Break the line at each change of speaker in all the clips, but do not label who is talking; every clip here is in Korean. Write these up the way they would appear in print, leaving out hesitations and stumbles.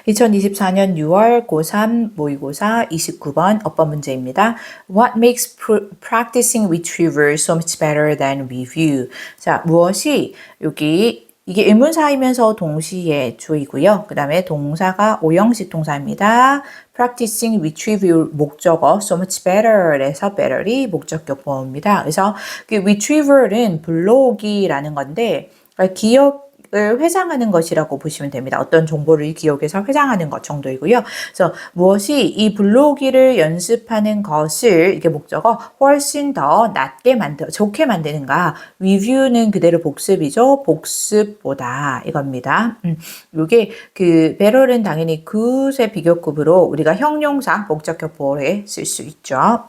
2024년 6월 고3 모의고사 29번 어법 문제입니다. What makes practicing retrieval so much better than review? 자, 무엇이 이게 의문사이면서 동시에 주이고요. 그 다음에 동사가 오형식 동사입니다. practicing retrieval 목적어 so much better에서 better이 목적격 보호입니다. 그래서 그 retrieval은 불러오기라는 건데 기억을 회상하는 것이라고 보시면 됩니다. 어떤 정보를 기억해서 회상하는 것 정도이고요. 그래서 무엇이 이 불러오기를 연습하는 것을 이게 목적어 훨씬 더 좋게 만드는가? review는 그대로 복습이죠. 복습보다 이겁니다. 요게 그 better는 당연히 그의 비교급으로 우리가 형용사 목적격 보호에 쓸 수 있죠.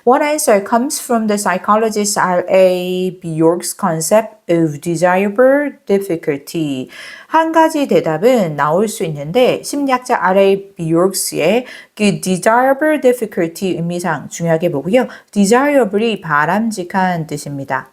One answer comes from the psychologist R.A. Bjork's concept of desirable difficulty. 한 가지 대답은 나올 수 있는데 심리학자 R.A. Bjork의 그 desirable difficulty 의미상 중요하게 보고요. desirable이 바람직한 뜻입니다.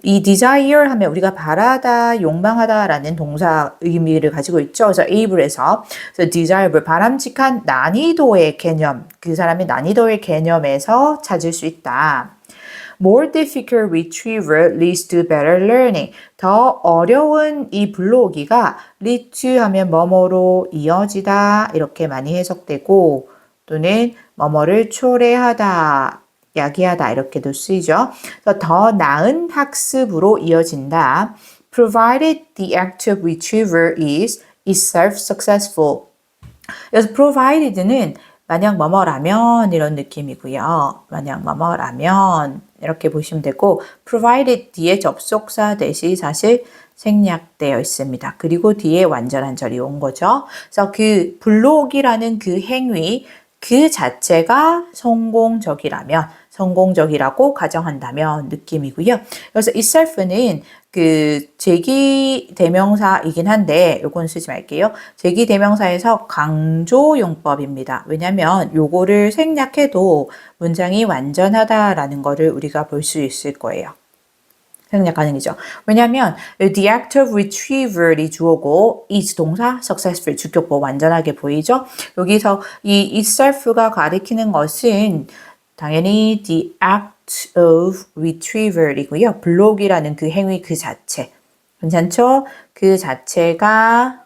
이 desire 하면 우리가 바라다, 욕망하다라는 동사 의미를 가지고 있죠. 그래서 able에서 desirable, 바람직한 난이도의 개념, 그 사람의 난이도의 개념에서 찾을 수 있다. More difficult retrieval leads to better learning. 더 어려운 이 불러오기가 lead to 하면 뭐뭐로 이어지다 이렇게 많이 해석되고 또는 뭐뭐를 초래하다 야기하다 이렇게도 쓰이죠. 그래서 더 나은 학습으로 이어진다. Provided the act of retrieval is itself successful. 그래서 provided는 만약 뭐뭐라면 이런 느낌이고요. 만약 뭐뭐라면 이렇게 보시면 되고 provided 뒤에 접속사 대시 사실 생략되어 있습니다. 그리고 뒤에 완전한 절이 온 거죠. 그래서 그 불러오기라는 그 행위 그 자체가 성공적이라고 가정한다면 느낌이고요. 그래서 itself는 그 제기 대명사이긴 한데 요건 쓰지 말게요. 제기 대명사에서 강조 용법입니다. 왜냐면 요거를 생략해도 문장이 완전하다라는 거를 우리가 볼 수 있을 거예요. 생략 가능이죠. 왜냐하면 the act of retrieval이 주어고 is 동사 successful 주격보 완전하게 보이죠. 여기서 이 itself가 가리키는 것은 당연히 the act of retrieval이고요. 블록이라는 그 행위 그 자체. 괜찮죠? 그 자체가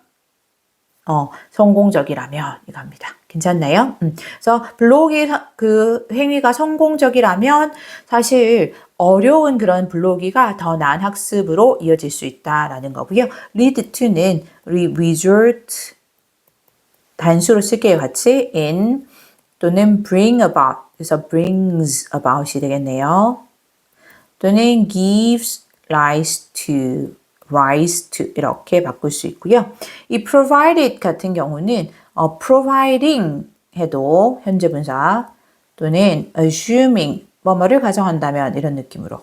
성공적이라면 이겁니다. 괜찮나요? 그래서 블록이 그 행위가 성공적이라면 사실 어려운 그런 블록이가 더 나은 학습으로 이어질 수 있다라는 거고요. lead to는 result 단수로 쓸게요. 같이 in 또는 bring about 그래서 brings about이 되겠네요. 또는 gives rise to 이렇게 바꿀 수 있고요. 이 provided 같은 경우는 providing 해도 현재 분사 또는 assuming 뭐뭐를 가정한다면 이런 느낌으로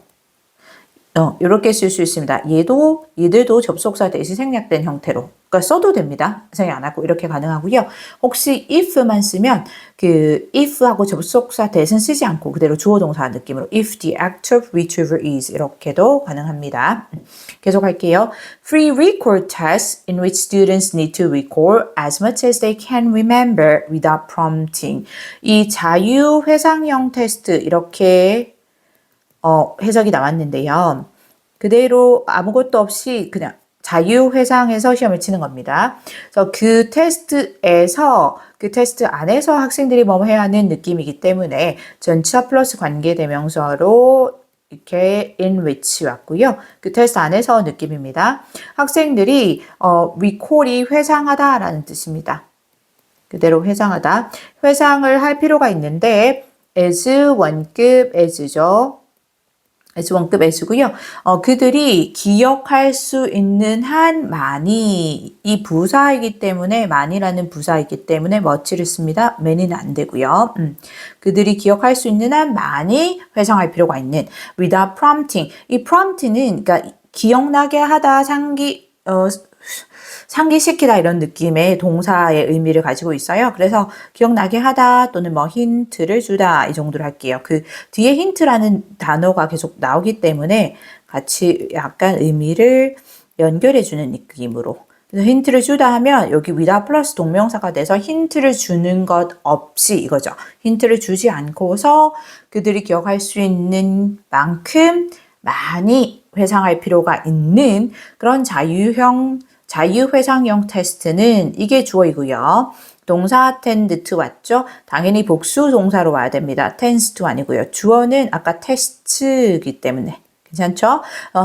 이렇게 쓸 수 있습니다. 얘들도 접속사 대신 생략된 형태로 그러니까 써도 됩니다. 생략 안 하고 이렇게 가능하고요. 혹시 if만 쓰면 그 if하고 접속사 대신 쓰지 않고 그대로 주어 동사 느낌으로 if the act of retrieval is 이렇게도 가능합니다. 계속 할게요. Free recall tests in which students need to recall as much as they can remember without prompting. 이 자유 회상형 테스트 이렇게 해석이 나왔는데요. 그대로 아무것도 없이 그냥 자유회상에서 시험을 치는 겁니다. 그래서 그 테스트 안에서 학생들이 뭐 해야 하는 느낌이기 때문에 전치사 플러스 관계대명사로 이렇게 in which 왔고요. 그 테스트 안에서 느낌입니다. 학생들이 recall이 회상하다라는 뜻입니다. 그대로 회상하다. 회상을 할 필요가 있는데 as 원급 as죠. S1급 S고요. 그들이 기억할 수 있는 한 많이 이 부사이기 때문에 많이라는 부사이기 때문에 much를 씁니다. many는 안 되고요. 그들이 기억할 수 있는 한 많이 회상할 필요가 있는 without prompting. 이 prompt는 그러니까 기억나게 하다 상기시키다 이런 느낌의 동사의 의미를 가지고 있어요. 그래서 기억나게 하다 또는 뭐 힌트를 주다 이 정도로 할게요. 그 뒤에 힌트라는 단어가 계속 나오기 때문에 같이 약간 의미를 연결해 주는 느낌으로 그래서 힌트를 주다 하면 여기 without 플러스 동명사가 돼서 힌트를 주는 것 없이 이거죠. 힌트를 주지 않고서 그들이 기억할 수 있는 만큼 많이 회상할 필요가 있는 그런 자유회상형 테스트는 이게 주어이고요. 동사 tend to 왔죠? 당연히 복수 동사로 와야 됩니다. tends to 아니고요. 주어는 아까 테스트이기 때문에 괜찮죠?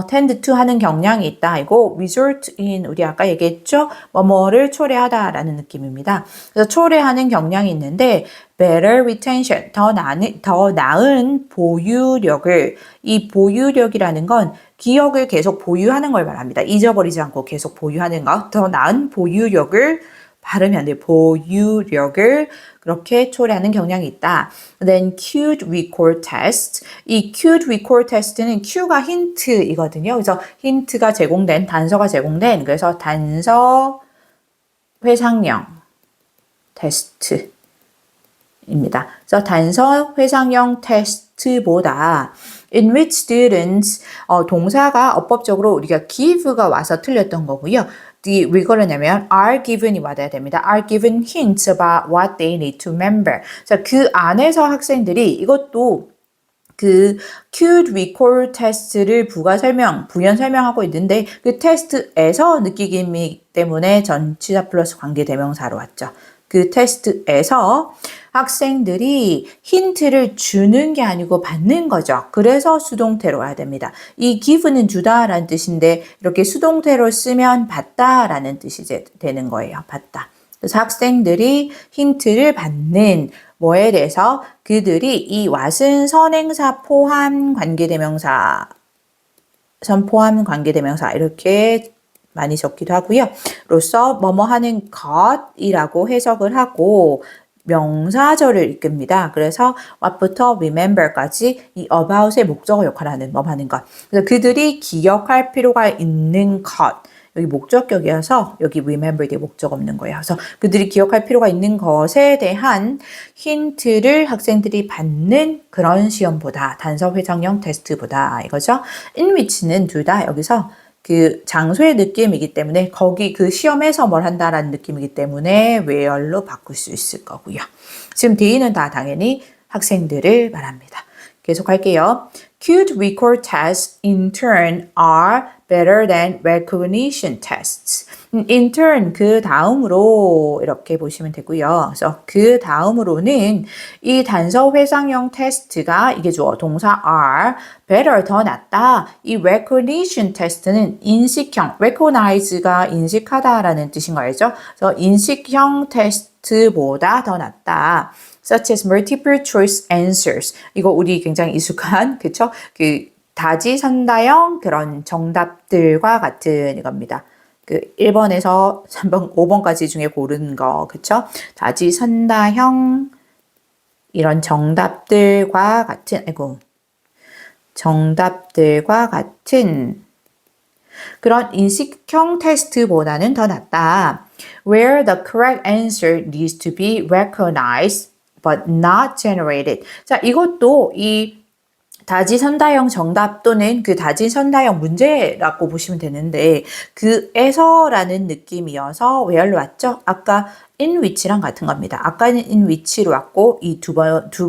tend to 하는 경향이 있다. 이거 result in 우리 아까 얘기했죠? 뭐뭐를 초래하다라는 느낌입니다. 그래서 초래하는 경향이 있는데 better retention 더 나은 보유력을 이 보유력이라는 건 기억을 계속 보유하는 걸 말합니다. 잊어버리지 않고 계속 보유하는 것. 더 나은 보유력을 발음이 안 돼요. 보유력을 그렇게 초래하는 경향이 있다. Then cued recall test. 이 cued recall test는 cue가 힌트이거든요. 그래서 힌트가 제공된, 단서가 제공된, 그래서 단서 회상형 테스트입니다. 그래서 단서 회상형 테스트보다 in which students 동사가 어법적으로 우리가 give가 와서 틀렸던 거고요. 왜 그러냐면 are given이 와야 됩니다. are given hints about what they need to remember. 자, 그 안에서 학생들이 이것도 그 cued recall 테스트를 부연 설명하고 있는데 그 테스트에서 느끼기 때문에 전치사 플러스 관계대명사로 왔죠. 그 테스트에서 학생들이 힌트를 주는 게 아니고 받는 거죠. 그래서 수동태로 와야 됩니다. 이 give는 주다라는 뜻인데 이렇게 수동태로 쓰면 받다라는 뜻이 되는 거예요. 받다. 그래서 학생들이 힌트를 받는 뭐에 대해서 그들이 이 what은 선행사 포함 관계대명사 포함 관계대명사 이렇게 많이 적기도 하고요. 로서 뭐뭐 하는 것이라고 해석을 하고 명사절을 이끕니다. 그래서 what부터 remember까지 이 about의 목적어 역할을 하는 뭐 하는 것. 그래서 그들이 기억할 필요가 있는 것. 여기 목적격이어서 여기 remember 뒤에 목적 없는 거예요. 그래서 그들이 기억할 필요가 있는 것에 대한 힌트를 학생들이 받는 그런 시험보다 단서 회상형 테스트보다 이거죠. in which는 둘 다 여기서 그 장소의 느낌이기 때문에 거기 그 시험에서 뭘 한다라는 느낌이기 때문에 where로 바꿀 수 있을 거고요. 지금 뒤는 다 당연히 학생들을 말합니다. 계속 할게요. Cued recall tests in turn are better than recognition tests. In turn 그 다음으로 이렇게 보시면 되고요. 그래서 그 다음으로는 이 단서 회상형 테스트가 이게 주어 동사 are better 더 낫다. 이 recognition test는 인식형 recognize가 인식하다라는 뜻인 거 알죠? 그래서 인식형 테스트보다 더 낫다. such as multiple choice answers. 이거 우리 굉장히 익숙한, 그쵸? 그 다지선다형 그런 정답들과 같은 이겁니다. 그 1번에서 3번, 5번까지 중에 고른 거, 그쵸? 다지선다형 이런 정답들과 같은, 정답들과 같은 그런 인식형 테스트보다는 더 낫다. Where the correct answer needs to be recognized but not generated. 자, 이것도 이 다지선다형 정답 또는 그 다지선다형 문제라고 보시면 되는데 그에서라는 느낌이어서 where로 왔죠? 아까 in which랑 같은 겁니다. 아까는 in which로 왔고 이 두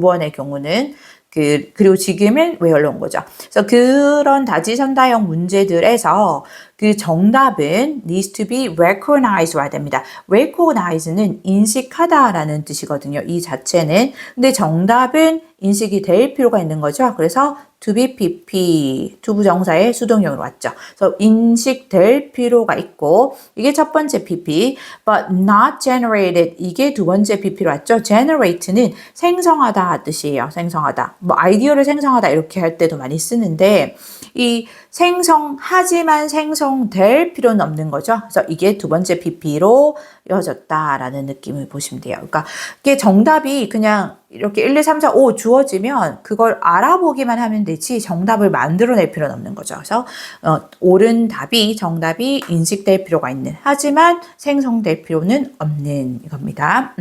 번의 경우는 그리고 지금은 where로 온 거죠. 그래서 그런 다지선다형 문제들에서 그 정답은 needs to be recognized 와야 됩니다. recognize는 인식하다라는 뜻이거든요. 이 자체는. 근데 정답은 인식이 될 필요가 있는 거죠. 그래서 to be pp 투부정사의 수동형으로 왔죠. 그래서 인식될 필요가 있고 이게 첫 번째 pp but not generated 이게 두 번째 pp로 왔죠. generate는 생성하다 뜻이에요. 생성하다. 뭐 아이디어를 생성하다 이렇게 할 때도 많이 쓰는데 이 생성하지만 생성될 필요는 없는 거죠. 그래서 이게 두 번째 pp로 이어졌다라는 느낌을 보시면 돼요. 그러니까 이게 정답이 그냥 이렇게 1, 2, 3, 4, 5 주어지면 그걸 알아보기만 하면 되지 정답을 만들어낼 필요는 없는 거죠. 그래서 옳은 답이 정답이 인식될 필요가 있는 하지만 생성될 필요는 없는 이겁니다.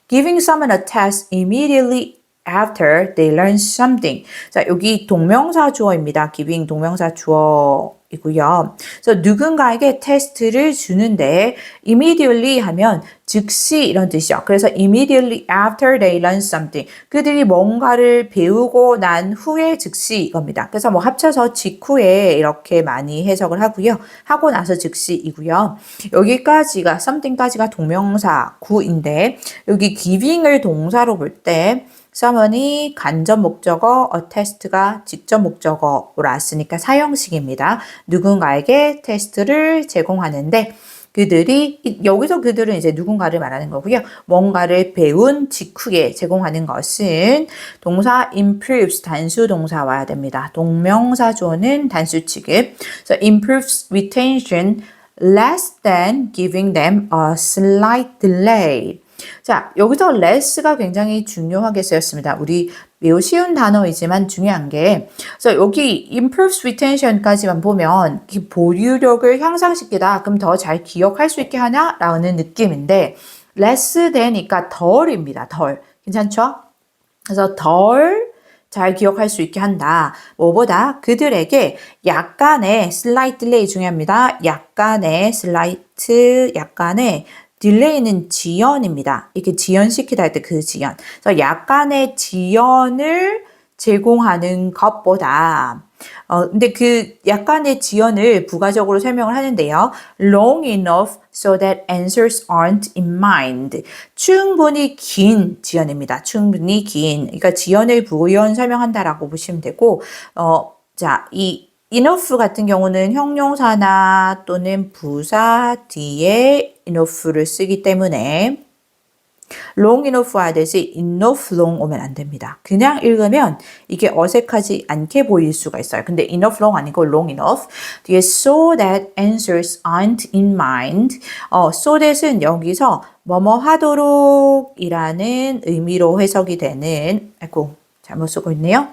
Giving someone a test immediately after they learn something. 자, 여기 동명사 주어입니다. giving 동명사 주어이고요. 그래서 누군가에게 테스트를 주는데 immediately 하면 즉시 이런 뜻이죠. 그래서 immediately after they learn something. 그들이 뭔가를 배우고 난 후에 즉시 이겁니다. 그래서 뭐 합쳐서 직후에 이렇게 많이 해석을 하고요. 하고 나서 즉시이고요. 여기까지가 something까지가 동명사 구인데 여기 giving을 동사로 볼 때 someone이 간접 목적어, a test가 직접 목적어로 왔으니까 사형식입니다. 누군가에게 테스트를 제공하는데 그들이 여기서 그들은 이제 누군가를 말하는 거고요. 뭔가를 배운 직후에 제공하는 것은 동사 improves 단수 동사 와야 됩니다. 동명사 주어는 단수 취급. So improves retention less than giving them a slight delay. 자, 여기서 less가 굉장히 중요하게 쓰였습니다. 우리 매우 쉬운 단어이지만 중요한 게 그래서 여기 improves retention까지만 보면 보유력을 향상시키다 그럼 더 잘 기억할 수 있게 하나? 라는 느낌인데 less than이니까 덜입니다. 덜. 괜찮죠? 그래서 덜 잘 기억할 수 있게 한다. 뭐보다 그들에게 약간의 slight delay 중요합니다. 약간의 slight, 약간의 딜레이는 지연입니다. 이렇게 지연시키다 할 때 그 지연. 그래서 약간의 지연을 제공하는 것보다 근데 그 약간의 지연을 부가적으로 설명을 하는데요. long enough so that answers aren't in mind. 충분히 긴 지연입니다. 충분히 긴. 그러니까 지연을 부연 설명한다라고 보시면 되고 자, 이 enough 같은 경우는 형용사나 또는 부사 뒤에 enough를 쓰기 때문에 long enough 하듯이 enough long 오면 안 됩니다. 그냥 읽으면 이게 어색하지 않게 보일 수가 있어요. 근데 enough long 아니고 long enough. 뒤에 so that answers aren't in mind. so that은 여기서 뭐뭐 하도록 이라는 의미로 해석이 되는 아이고 잘못 쓰고 있네요.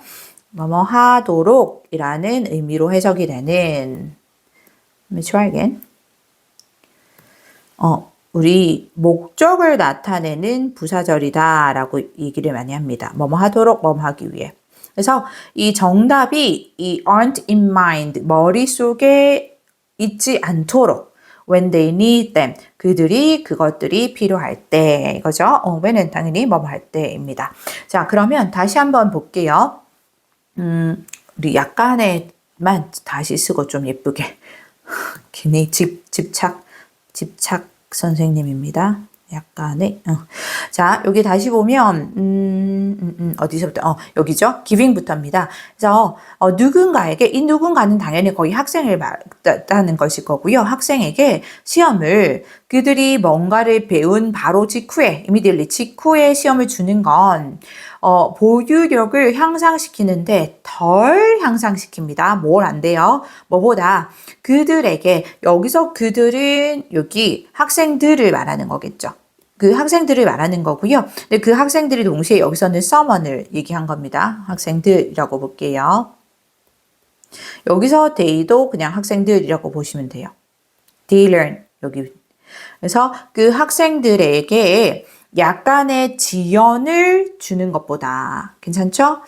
뭐뭐 하도록 이라는 의미로 해석이 되는 Let me try again. 우리 목적을 나타내는 부사절이다 라고 얘기를 많이 합니다. 뭐뭐 하도록 뭐뭐 하기 위해. 그래서 이 정답이 이 aren't in mind 머릿속에 있지 않도록 when they need them 그들이 그것들이 필요할 때 이거죠. when은 당연히 뭐뭐 할 때입니다. 자 그러면 다시 한번 볼게요. 우리 약간의만 다시 쓰고 좀 예쁘게 괜히 집착 선생님입니다. 약간의 자 여기 다시 보면 어디서부터 여기죠. giving부터입니다. 그래서 누군가에게 이 누군가는 당연히 거의 학생을 말하는 것일 거고요. 학생에게 시험을 그들이 뭔가를 배운 바로 직후에 immediately 직후에 시험을 주는 건 보유력을 향상시키는데 덜 향상시킵니다. 뭘 안 돼요? 뭐보다 그들에게 여기서 그들은 여기 학생들을 말하는 거겠죠. 그 학생들을 말하는 거고요. 근데 그 학생들이 동시에 여기서는 someone을 얘기한 겁니다. 학생들이라고 볼게요. 여기서 they도 그냥 학생들이라고 보시면 돼요. They learn 여기. 그래서 그 학생들에게 약간의 지연을 주는 것보다 괜찮죠?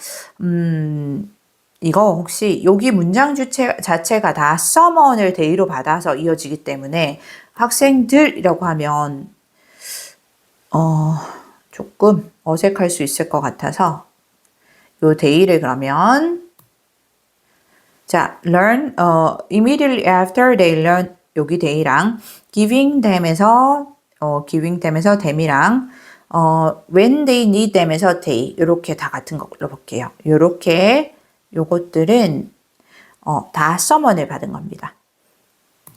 이거 혹시 여기 문장 자체가 다 someone을 대의로 받아서 이어지기 때문에 학생들이라고 하면 조금 어색할 수 있을 것 같아서 요 대의를 그러면 자 learn immediately after they learn 여기 대의랑 giving them에서 them이랑 when they need them에서 they 이렇게 다 같은 걸로 볼게요. 이렇게 요것들은 다 someone을 받은 겁니다.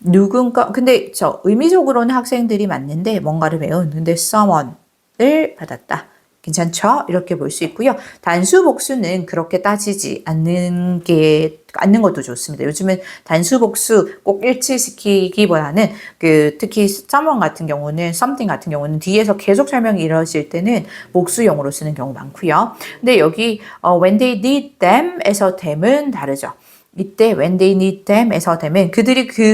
누군가 근데 의미적으로는 학생들이 맞는데 뭔가를 배운 근데 someone을 받았다. 괜찮죠? 이렇게 볼 수 있고요. 단수 복수는 그렇게 따지지 않는 것도 좋습니다. 요즘은 단수 복수 꼭 일치시키기보다는 특히 someone 같은 경우는 something 같은 경우는 뒤에서 계속 설명이 이루어질 때는 복수용으로 쓰는 경우 많고요. 근데 여기 when they need them에서 them은 다르죠. 이때 when they need them에서 them은 그들이 그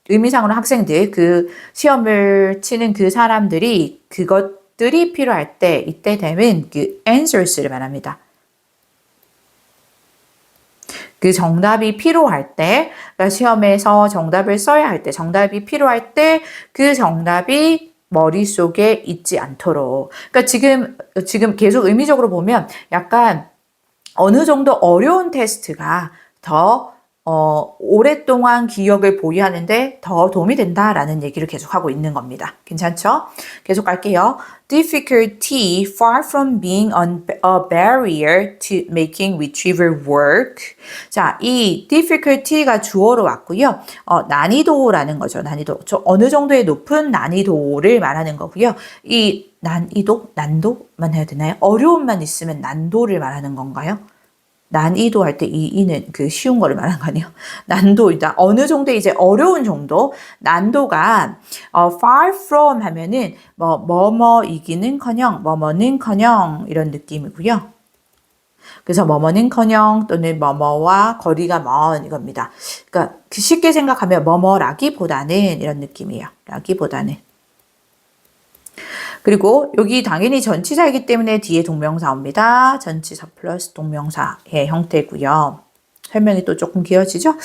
의미상으로 학생들 그 시험을 치는 그 사람들이 그것 정답들이 필요할 때 이때 되면 그 answers를 말합니다. 그 정답이 필요할 때, 그러니까 시험에서 정답을 써야 할 때, 정답이 필요할 때 그 정답이 머릿속에 있지 않도록. 그러니까 지금 계속 의미적으로 보면 약간 어느 정도 어려운 테스트가 더 오랫동안 기억을 보유하는데 더 도움이 된다라는 얘기를 계속하고 있는 겁니다. 괜찮죠? 계속 갈게요. Difficulty far from being a barrier to making retrieval work. 자, 이 difficulty가 주어로 왔고요. 난이도라는 거죠. 난이도. 어느 정도의 높은 난이도를 말하는 거고요. 이 난도만 해야 되나요? 어려움만 있으면 난도를 말하는 건가요? 난이도 할 때 이는 그 쉬운 거를 말한 거 아니에요? 난도이다. 어느 정도 이제 어려운 정도. 난도가 far from 하면은 뭐뭐이기는커녕 뭐뭐는커녕 이런 느낌이고요. 그래서 뭐뭐는커녕 또는 뭐뭐와 거리가 먼 이겁니다. 그러니까 쉽게 생각하면 뭐뭐라기보다는 이런 느낌이에요. 라기보다는. 그리고 여기 당연히 전치사이기 때문에 뒤에 동명사 옵니다. 전치사 플러스 동명사의 형태고요. 설명이 또 조금 길어지죠?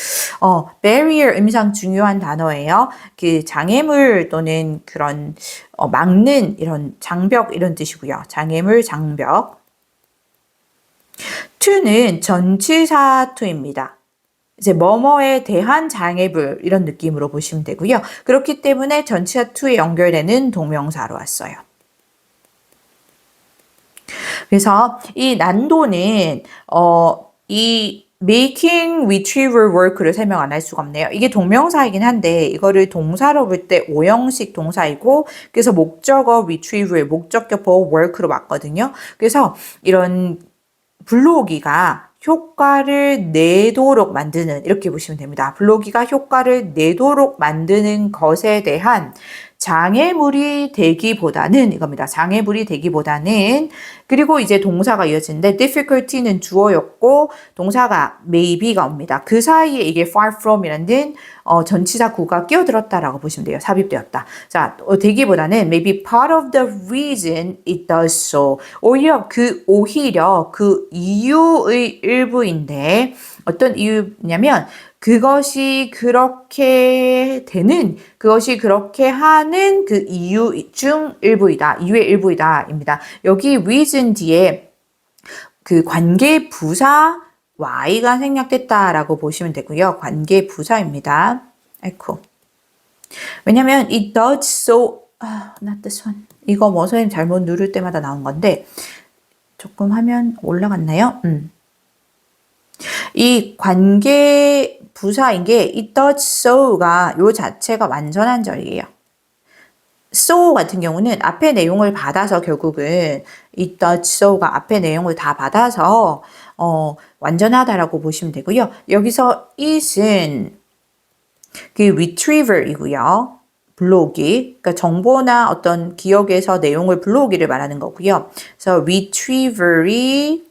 barrier 의미상 중요한 단어예요. 그 장애물 또는 그런 막는 이런 장벽 이런 뜻이고요. 장애물, 장벽. to는 전치사 to입니다. 이제 뭐뭐에 대한 장애물 이런 느낌으로 보시면 되고요. 그렇기 때문에 전치사 to에 연결되는 동명사로 왔어요. 그래서 이 난도는 이 making retrieval work를 설명 안 할 수가 없네요. 이게 동명사이긴 한데 이거를 동사로 볼 때 오형식 동사이고 그래서 목적어 retrieval, 목적격보 work로 왔거든요. 그래서 이런 불러오기가 효과를 내도록 만드는 이렇게 보시면 됩니다. 불러오기가 효과를 내도록 만드는 것에 대한 장애물이 되기보다는 이겁니다. 장애물이 되기보다는 그리고 이제 동사가 이어지는데 difficulty는 주어였고 동사가 maybe가 옵니다. 그 사이에 이게 far from이라는 전치사 구가 끼어들었다라고 보시면 돼요. 삽입되었다. 자, 되기보다는 maybe part of the reason it does so. 오히려 그 이유의 일부인데 어떤 이유냐면 그것이 그렇게 하는 그 이유 중 일부이다. 이유의 일부이다. 여기 reason 뒤에 그 관계 부사 y가 생략됐다라고 보시면 되고요. 관계 부사입니다. 아이쿠. 왜냐면 it does so, not this one. 이거 선생님 잘못 누를 때마다 나온 건데 조금 하면 올라갔나요? 이 관계 부사인 게 it does so가 요 자체가 완전한 절이에요. so 같은 경우는 앞에 내용을 받아서 결국은 it does so가 앞에 내용을 다 받아서 완전하다라고 보시면 되고요. 여기서 it은 그 retriever이고요. 불러오기. 그러니까 정보나 어떤 기억에서 내용을 불러오기를 말하는 거고요. 그래서 retriever이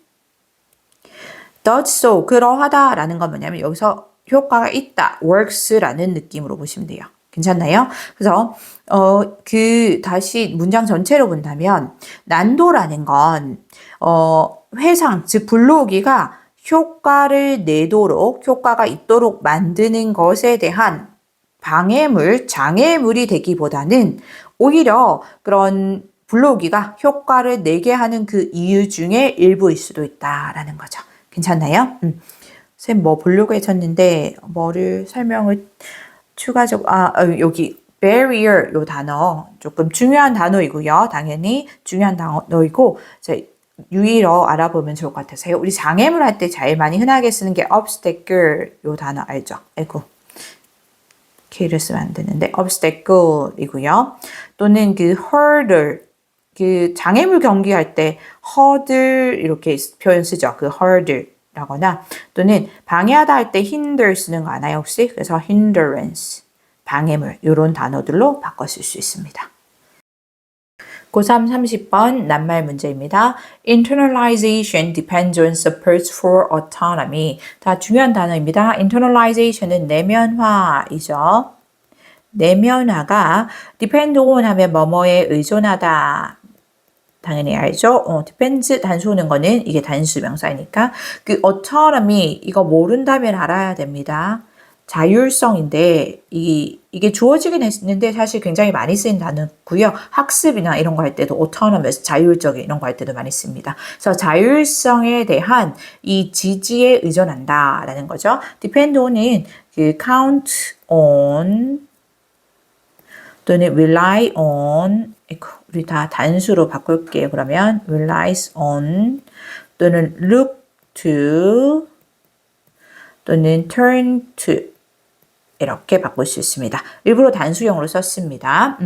does so 그러하다라는 건 뭐냐면 여기서 효과가 있다, works라는 느낌으로 보시면 돼요. 괜찮나요? 그래서 다시 문장 전체로 본다면 난도라는 건 회상, 즉 불러오기가 효과가 있도록 만드는 것에 대한 방해물, 장애물이 되기보다는 오히려 그런 불러오기가 효과를 내게 하는 그 이유 중에 일부일 수도 있다라는 거죠. 괜찮나요? 선생님 뭐 보려고 했었는데 뭐를 설명을 추가적으로 여기 barrier 요 단어 조금 중요한 단어이고요. 당연히 중요한 단어이고 유의로 알아보면 좋을 것 같아서요. 우리 장애물 할 때 제일 많이 흔하게 쓰는 게 obstacle 요 단어 알죠? 아이고 K를 쓰면 안 되는데 obstacle이고요. 또는 그 hurdle 그 장애물 경기할 때 hurdle 이렇게 표현 쓰죠. 그 hurdle라거나 또는 방해하다 할 때 hinder 쓰는 거 아나요 혹시? 그래서 hindrance 방해물 이런 단어들로 바꿔 쓸 수 있습니다. 고3 30번 낱말 문제입니다. Internalization depends on supports for autonomy. 다 중요한 단어입니다. Internalization은 내면화이죠. 내면화가 depend on 하면 뭐뭐에 의존하다 당연히 알죠? depends 단수 오는 거는 이게 단수 명사이니까. 그 autonomy 이거 모른다면 알아야 됩니다. 자율성인데 이게 주어지긴 했는데 사실 굉장히 많이 쓰인 단어고요. 학습이나 이런 거 할 때도 autonomous, 자율적인 이런 거 할 때도 많이 씁니다. 그래서 자율성에 대한 이 지지에 의존한다라는 거죠. depend on은 그 count on 또는 rely on 우리 다 단수로 바꿀게요. 그러면 relies on 또는 look to 또는 turn to 이렇게 바꿀 수 있습니다. 일부러 단수형으로 썼습니다.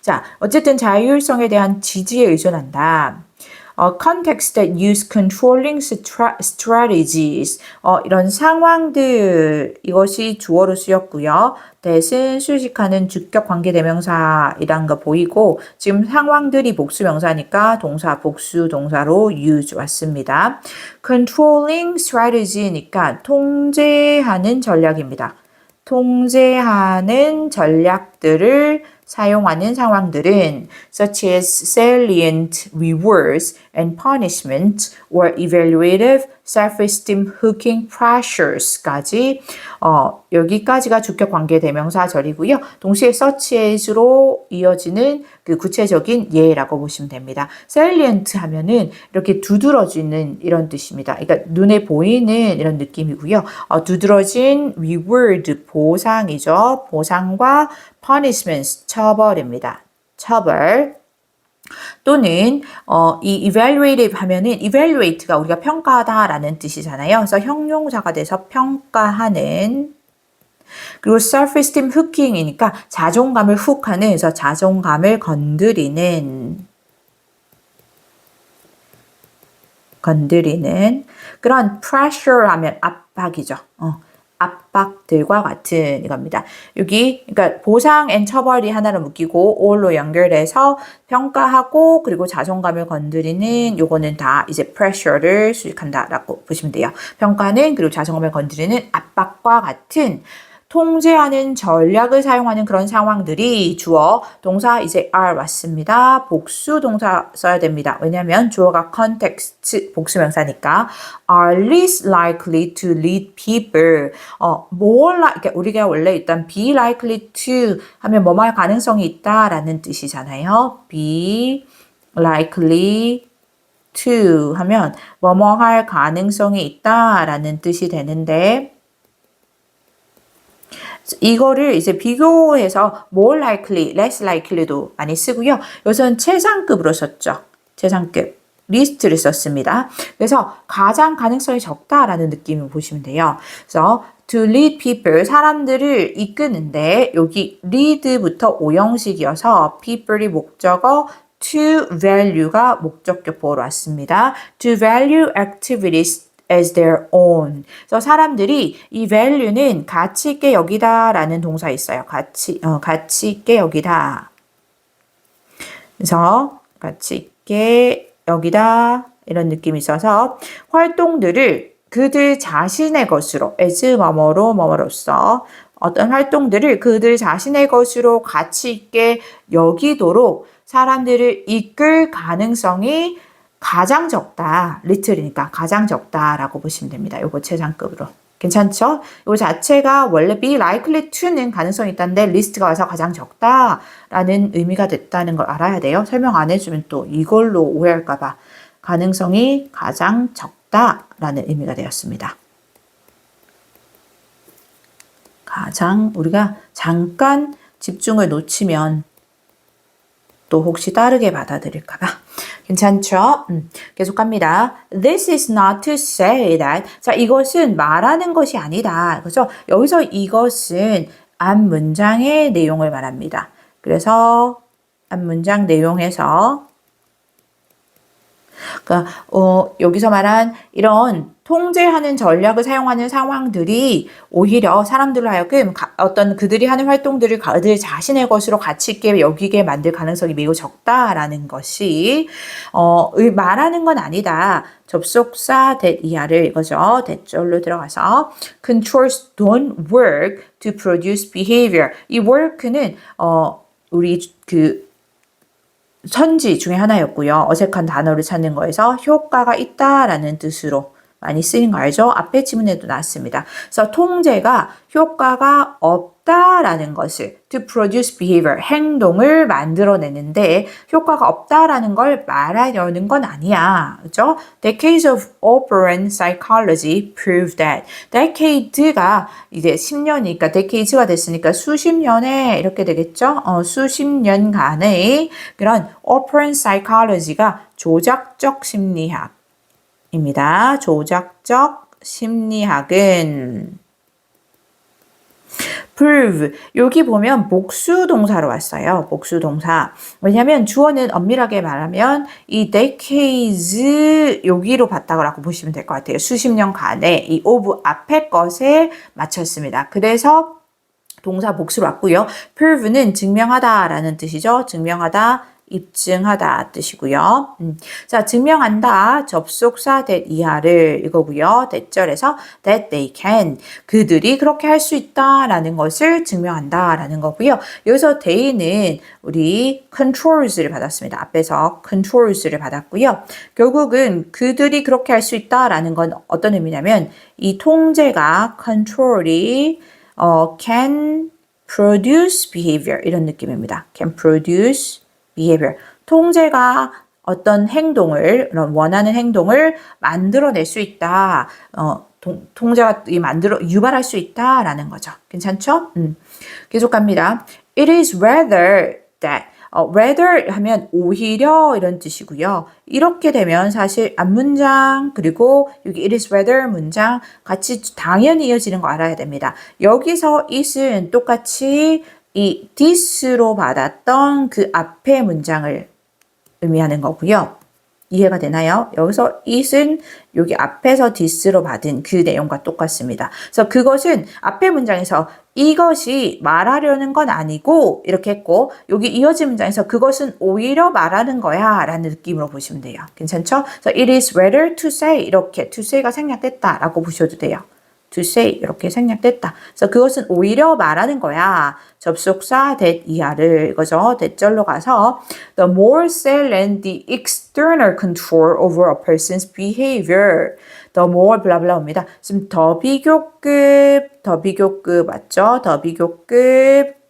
자, 어쨌든 자율성에 대한 지지에 의존한다. context that use controlling strategies. 이런 상황들 이것이 주어로 쓰였고요. that은 수식하는 주격 관계대명사이란 거 보이고 지금 상황들이 복수명사니까 동사 복수 동사로 use 왔습니다. controlling strategy니까 통제하는 전략입니다. 통제하는 전략들을 사용하는 상황들은 such as salient rewards and punishment or evaluative self-esteem hooking pressures까지 여기까지가 주격 관계 대명사절이고요. 동시에 such as로 이어지는 그 구체적인 예라고 보시면 됩니다. salient 하면은 이렇게 두드러지는 이런 뜻입니다. 그러니까 눈에 보이는 이런 느낌이고요. 두드러진 reward 보상이죠. 보상과 punishment 처벌입니다. 처벌. 또는 이 evaluative 하면은 evaluate가 우리가 평가하다라는 뜻이잖아요. 그래서 형용사가 돼서 평가하는 그리고 self-esteem hooking이니까 자존감을 훅하는 그래서 자존감을 건드리는 그런 pressure 하면 압박이죠. 압박들과 같은 이겁니다. 여기 그러니까 보상 and 처벌이 하나로 묶이고 all로 연결해서 평가하고 그리고 자존감을 건드리는 요거는 다 이제 pressure를 수식한다라고 보시면 돼요. 평가는 그리고 자존감을 건드리는 압박과 같은 통제하는 전략을 사용하는 그런 상황들이 주어 동사 이제 are 왔습니다. 복수 동사 써야 됩니다. 왜냐하면 주어가 context 복수명사니까 are least likely to lead people 그러니까 우리가 원래 일단 be likely to 하면 뭐뭐 할 가능성이 있다라는 뜻이잖아요. be likely to 하면 뭐뭐 할 가능성이 있다라는 뜻이 되는데 이거를 이제 비교해서 more likely, less likely도 많이 쓰고요. 여기서는 최상급으로 썼죠. 최상급. 리스트를 썼습니다. 그래서 가장 가능성이 적다라는 느낌을 보시면 돼요. 그래서 to lead people, 사람들을 이끄는데 여기 lead부터 오형식이어서 people이 목적어, to value가 목적격 보호로 왔습니다. to value activities as their own. 그래서 사람들이 이 value는 가치 있게 여기다라는 동사 있어요. 가치 있게 여기다. 그래서 가치 있게 여기다 이런 느낌이 있어서 활동들을 그들 자신의 것으로 as 뭐뭐로 뭐뭐로서 어떤 활동들을 그들 자신의 것으로 가치 있게 여기도록 사람들을 이끌 가능성이 가장 적다. little이니까 가장 적다라고 보시면 됩니다. 요거 최상급으로. 괜찮죠? 요 자체가 원래 be likely to는 가능성이 있다는데 list가 와서 가장 적다라는 의미가 됐다는 걸 알아야 돼요. 설명 안 해주면 또 이걸로 오해할까 봐 가능성이 가장 적다라는 의미가 되었습니다. 가장 우리가 잠깐 집중을 놓치면 또 혹시 다르게 받아들일까 봐. 괜찮죠? 계속 갑니다. This is not to say that. 자, 이것은 말하는 것이 아니다. 그렇죠? 여기서 이것은 앞 문장의 내용을 말합니다. 그래서 앞 문장 내용에서 그러니까 여기서 말한 이런 통제하는 전략을 사용하는 상황들이 오히려 사람들로 하여금 어떤 그들이 하는 활동들을 그들 자신의 것으로 가치 있게 여기게 만들 가능성이 매우 적다라는 것이 말하는 건 아니다. 접속사 that 이하를 이거죠. that절로 들어가서 controls don't work to produce behavior. 이 work는 우리 선지 중에 하나였고요. 어색한 단어를 찾는 거에서 효과가 있다라는 뜻으로 많이 쓰이는 거 알죠? 앞에 지문에도 나왔습니다. 그래서 통제가 효과가 없다라는 것을 to produce behavior, 행동을 만들어내는데 효과가 없다라는 걸 말하려는 건 아니야. 그죠? Decades of operant psychology prove that. decade가 이제 10년이니까 decades가 됐으니까 수십 년에 이렇게 되겠죠? 수십 년간의 그런 operant psychology가 조작적 심리학 입니다. 조작적 심리학은 prove 여기 보면 복수 동사로 왔어요. 복수 동사. 왜냐하면 주어는 엄밀하게 말하면 이 decades 여기로 봤다고 보시면 될 것 같아요. 수십 년간의 이 of 앞에 것에 맞췄습니다. 그래서 동사 복수로 왔고요. prove는 증명하다라는 뜻이죠. 증명하다. 입증하다 뜻이고요. 자, 증명한다. 접속사 that 이하를 이거고요. 대절에서 that they can. 그들이 그렇게 할 수 있다라는 것을 증명한다 라는 거고요. 여기서 they는 우리 controls를 받았습니다. 앞에서 controls를 받았고요. 결국은 그들이 그렇게 할 수 있다라는 건 어떤 의미냐면 이 통제가 control이 can produce behavior 이런 느낌입니다. can produce behavior. 통제가 어떤 행동을, 원하는 행동을 만들어낼 수 있다. 통제가 유발할 수 있다라는 거죠. 괜찮죠? 계속 갑니다. It is rather that. rather 하면 오히려 이런 뜻이고요. 이렇게 되면 사실 앞문장 그리고 여기 it is rather 문장 같이 당연히 이어지는 거 알아야 됩니다. 여기서 it은 똑같이 이 this로 받았던 그 앞의 문장을 의미하는 거고요. 이해가 되나요? 여기서 it은 여기 앞에서 this로 받은 그 내용과 똑같습니다. 그래서 그것은 앞의 문장에서 이것이 말하려는 건 아니고 이렇게 했고 여기 이어진 문장에서 그것은 오히려 말하는 거야 라는 느낌으로 보시면 돼요. 괜찮죠? 그래서 it is rather to say 이렇게 to say가 생략됐다 라고 보셔도 돼요. to say 이렇게 생략됐다. 그래서 그것은 오히려 말하는 거야. 접속사 that 이하를 이거죠. 대절로 가서 the more salient the external control over a person's behavior. the more 블라블라입니다. 지금 더 비교급 맞죠? 더 비교급,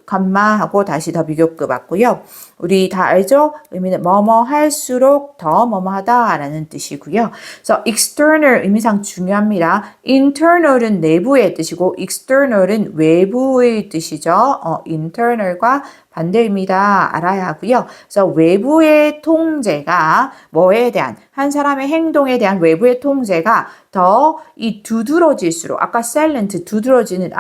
컴마 하고 다시 더 비교급 왔고요. 우리 다 알죠? 의미는 뭐뭐 할수록 더 뭐뭐 하다라는 뜻이고요. 그래서 external 의미상 중요합니다. internal은 내부의 뜻이고 external은 외부의 뜻이죠. internal과 반대입니다. 알아야 하고요. 그래서 외부의 통제가 뭐에 대한 한 사람의 행동에 대한 외부의 통제가 더 이 두드러질수록 아까 silent 두드러지는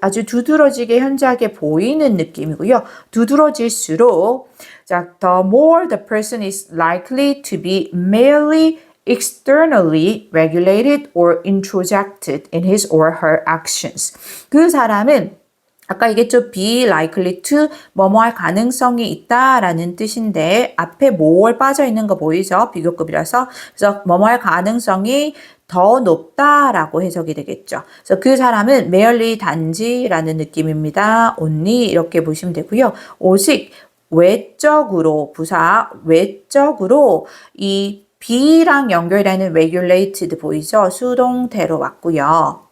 아주 두드러지게 현저하게 보이는 느낌이고요. 두드러질수록 자, the more the person is likely to be merely externally regulated or introjected in his or her actions. 그 사람은 아까 얘기했죠. be likely to 뭐뭐 할 가능성이 있다라는 뜻인데 앞에 more 빠져 있는 거 보이죠? 비교급이라서. 그래서 뭐뭐 할 가능성이 더 높다라고 해석이 되겠죠. 그래서 그 사람은 merely 단지라는 느낌입니다. only 이렇게 보시면 되고요. 오직 외적으로 부사 외적으로 이 be랑 연결되는 regulated 보이죠? 수동태로 왔고요.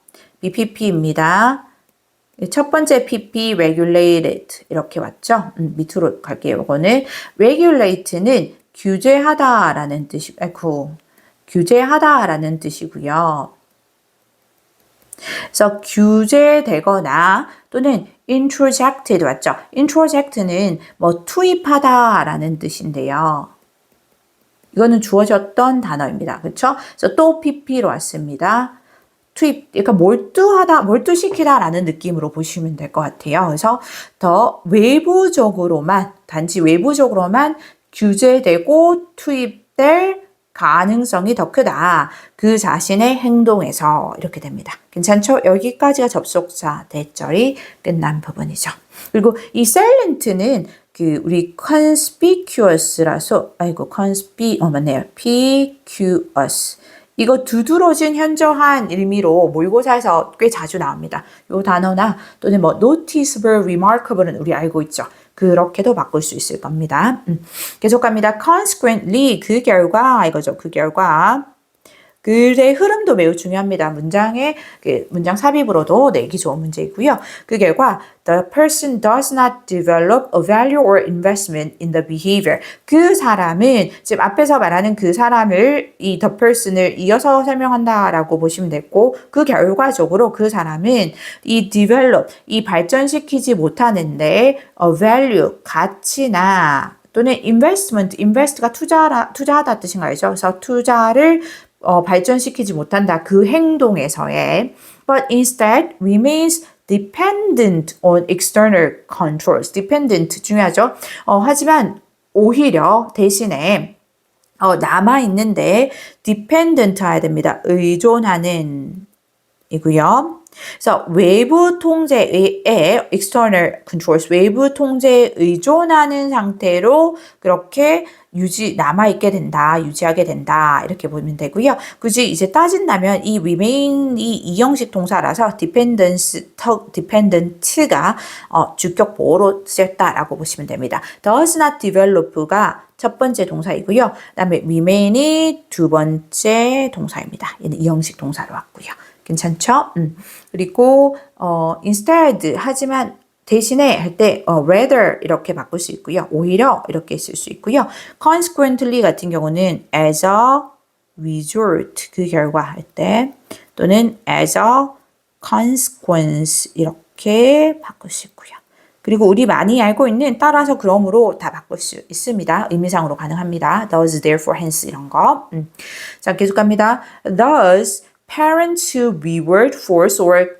BPP입니다. 첫 번째 PP regulated 이렇게 왔죠? 밑으로 갈게요. 이거는 regulate는 규제하다라는 규제하다라는 뜻이고요. 그래서 규제되거나 또는 introjected 왔죠? introject는 뭐 투입하다라는 뜻인데요. 이거는 주어졌던 단어입니다. 그렇죠? 그래서 또 PP로 왔습니다. 투입, 그러니까 몰두시키다라는 느낌으로 보시면 될 것 같아요. 그래서 더 외부적으로만, 단지 외부적으로만 규제되고 투입될 가능성이 더 크다. 그 자신의 행동에서 이렇게 됩니다. 괜찮죠? 여기까지가 접속사 대절이 끝난 부분이죠. 그리고 이 silent는 그 우리 conspicuous라서 맞네요. PQS. 이거 두드러진 현저한 의미로 모의고사에서 꽤 자주 나옵니다. 이 단어나 또는 뭐 noticeable, remarkable은 우리 알고 있죠. 그렇게도 바꿀 수 있을 겁니다. 계속 갑니다. consequently 그 결과 이거죠. 그 결과 글의 흐름도 매우 중요합니다. 문장의 문장 삽입으로도 내기 좋은 문제이고요. 그 결과 the person does not develop a value or investment in the behavior. 그 사람은 지금 앞에서 말하는 그 사람을 이 the person을 이어서 설명한다라고 보시면 되고 그 결과적으로 그 사람은 이 develop 이 발전시키지 못하는데 a value 가치나 또는 invest가 투자하다 뜻인 거죠. 그래서 투자를 발전시키지 못한다. 그 행동에서의 but instead remains dependent on external controls. dependent 중요하죠. 하지만 오히려 대신에 남아있는데 dependent 해야 됩니다. 의존하는 이고요. 그래서 외부 통제에 external controls, 외부 통제에 의존하는 상태로 그렇게 남아있게 된다, 유지하게 된다, 이렇게 보면 되고요. 굳이 이제 따진다면 이 remain이 이형식 동사라서 dependent가 주격 보호로 쓰였다라고 보시면 됩니다. does not develop가 첫 번째 동사이고요. 그 다음에 remain이 두 번째 동사입니다. 얘는 이형식 동사로 왔고요. 괜찮죠? 그리고 instead 하지만 대신에 할 때 rather 이렇게 바꿀 수 있고요. 오히려 이렇게 쓸 수 있고요. consequently 같은 경우는 as a result 그 결과 할 때 또는 as a consequence 이렇게 바꿀 수 있고요. 그리고 우리 많이 알고 있는 따라서 그러므로 다 바꿀 수 있습니다. 의미상으로 가능합니다. thus, therefore, hence 이런 거. 자, 계속 갑니다. thus, parents who reward, force, or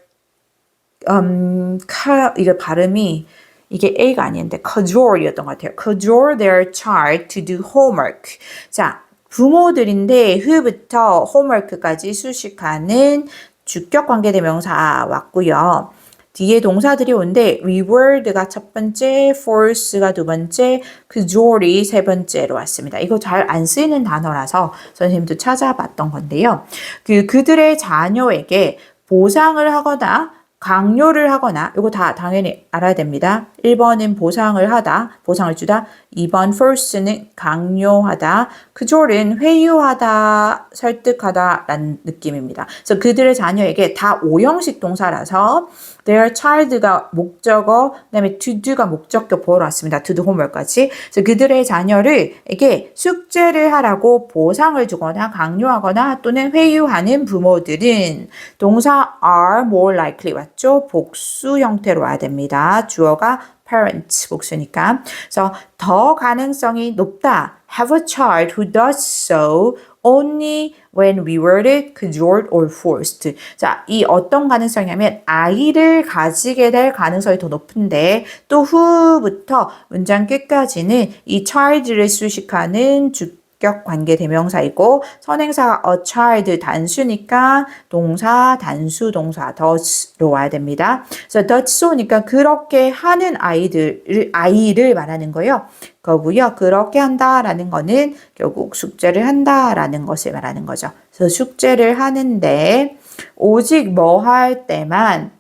이게 발음이 이게 A가 아닌데 cajole이었던 것 같아요. cajole their child to do homework. 자, 부모들인데 who부터 homework까지 수식하는 주격 관계대명사 왔고요. 뒤에 동사들이 오는데 reward가 첫 번째, force가 두 번째, cajole이 세 번째로 왔습니다. 이거 잘 안 쓰이는 단어라서 선생님도 찾아봤던 건데요. 그들의 자녀에게 보상을 하거나 강요를 하거나 이거 다 당연히 알아야 됩니다. 1번은 보상을 하다, 보상을 주다. 2번 force는 강요하다. cajole은 회유하다, 설득하다 라는 느낌입니다. 그래서 그들의 자녀에게 다 오형식 동사라서 their child가 목적어, 그 다음에 to do가 목적격 보러 왔습니다. to do homework까지. 그래서 그들의 자녀에게 숙제를 하라고 보상을 주거나 강요하거나 또는 회유하는 부모들은 동사 are more likely 왔죠? 복수 형태로 와야 됩니다. 주어가 parents 복수니까. 그래서 더 가능성이 높다. have a child who does so only when rewarded, cajoled, or forced. 자, 이 어떤 가능성이냐면 아이를 가지게 될 가능성이 더 높은데 또 후부터 문장 끝까지는 이 child를 수식하는 주격 관계 대명사이고 선행사가 a child 단수니까 동사 단수 동사 does로 와야 됩니다. 그래서 does so니까 그렇게 하는 아이를 말하는 거예요. 거고요. 그렇게 한다라는 거는 결국 숙제를 한다라는 것을 말하는 거죠. 그래서 숙제를 하는데 오직 뭐 할 때만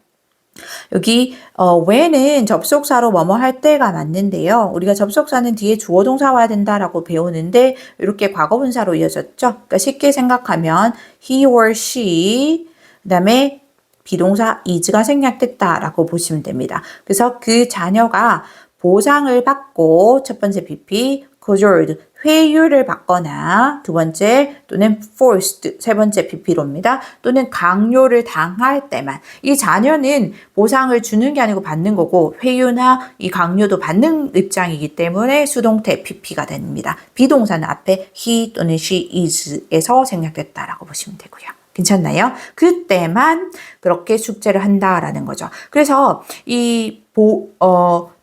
여기 when은 접속사로 뭐뭐 할 때가 맞는데요. 우리가 접속사는 뒤에 주어 동사 와야 된다라고 배우는데 이렇게 과거분사로 이어졌죠. 그러니까 쉽게 생각하면 he or she 그다음에 비동사 is가 생략됐다라고 보시면 됩니다. 그래서 그 자녀가 보상을 받고 첫 번째 BP, cajoled, 회유를 받거나 두 번째 또는 forced, 세 번째 BP로입니다. 또는 강요를 당할 때만 이 자녀는 보상을 주는 게 아니고 받는 거고 회유나 이 강요도 받는 입장이기 때문에 수동태 PP가 됩니다. 비동사는 앞에 he 또는 she is에서 생략됐다라고 보시면 되고요. 괜찮나요? 그때만 그렇게 숙제를 한다라는 거죠. 그래서 이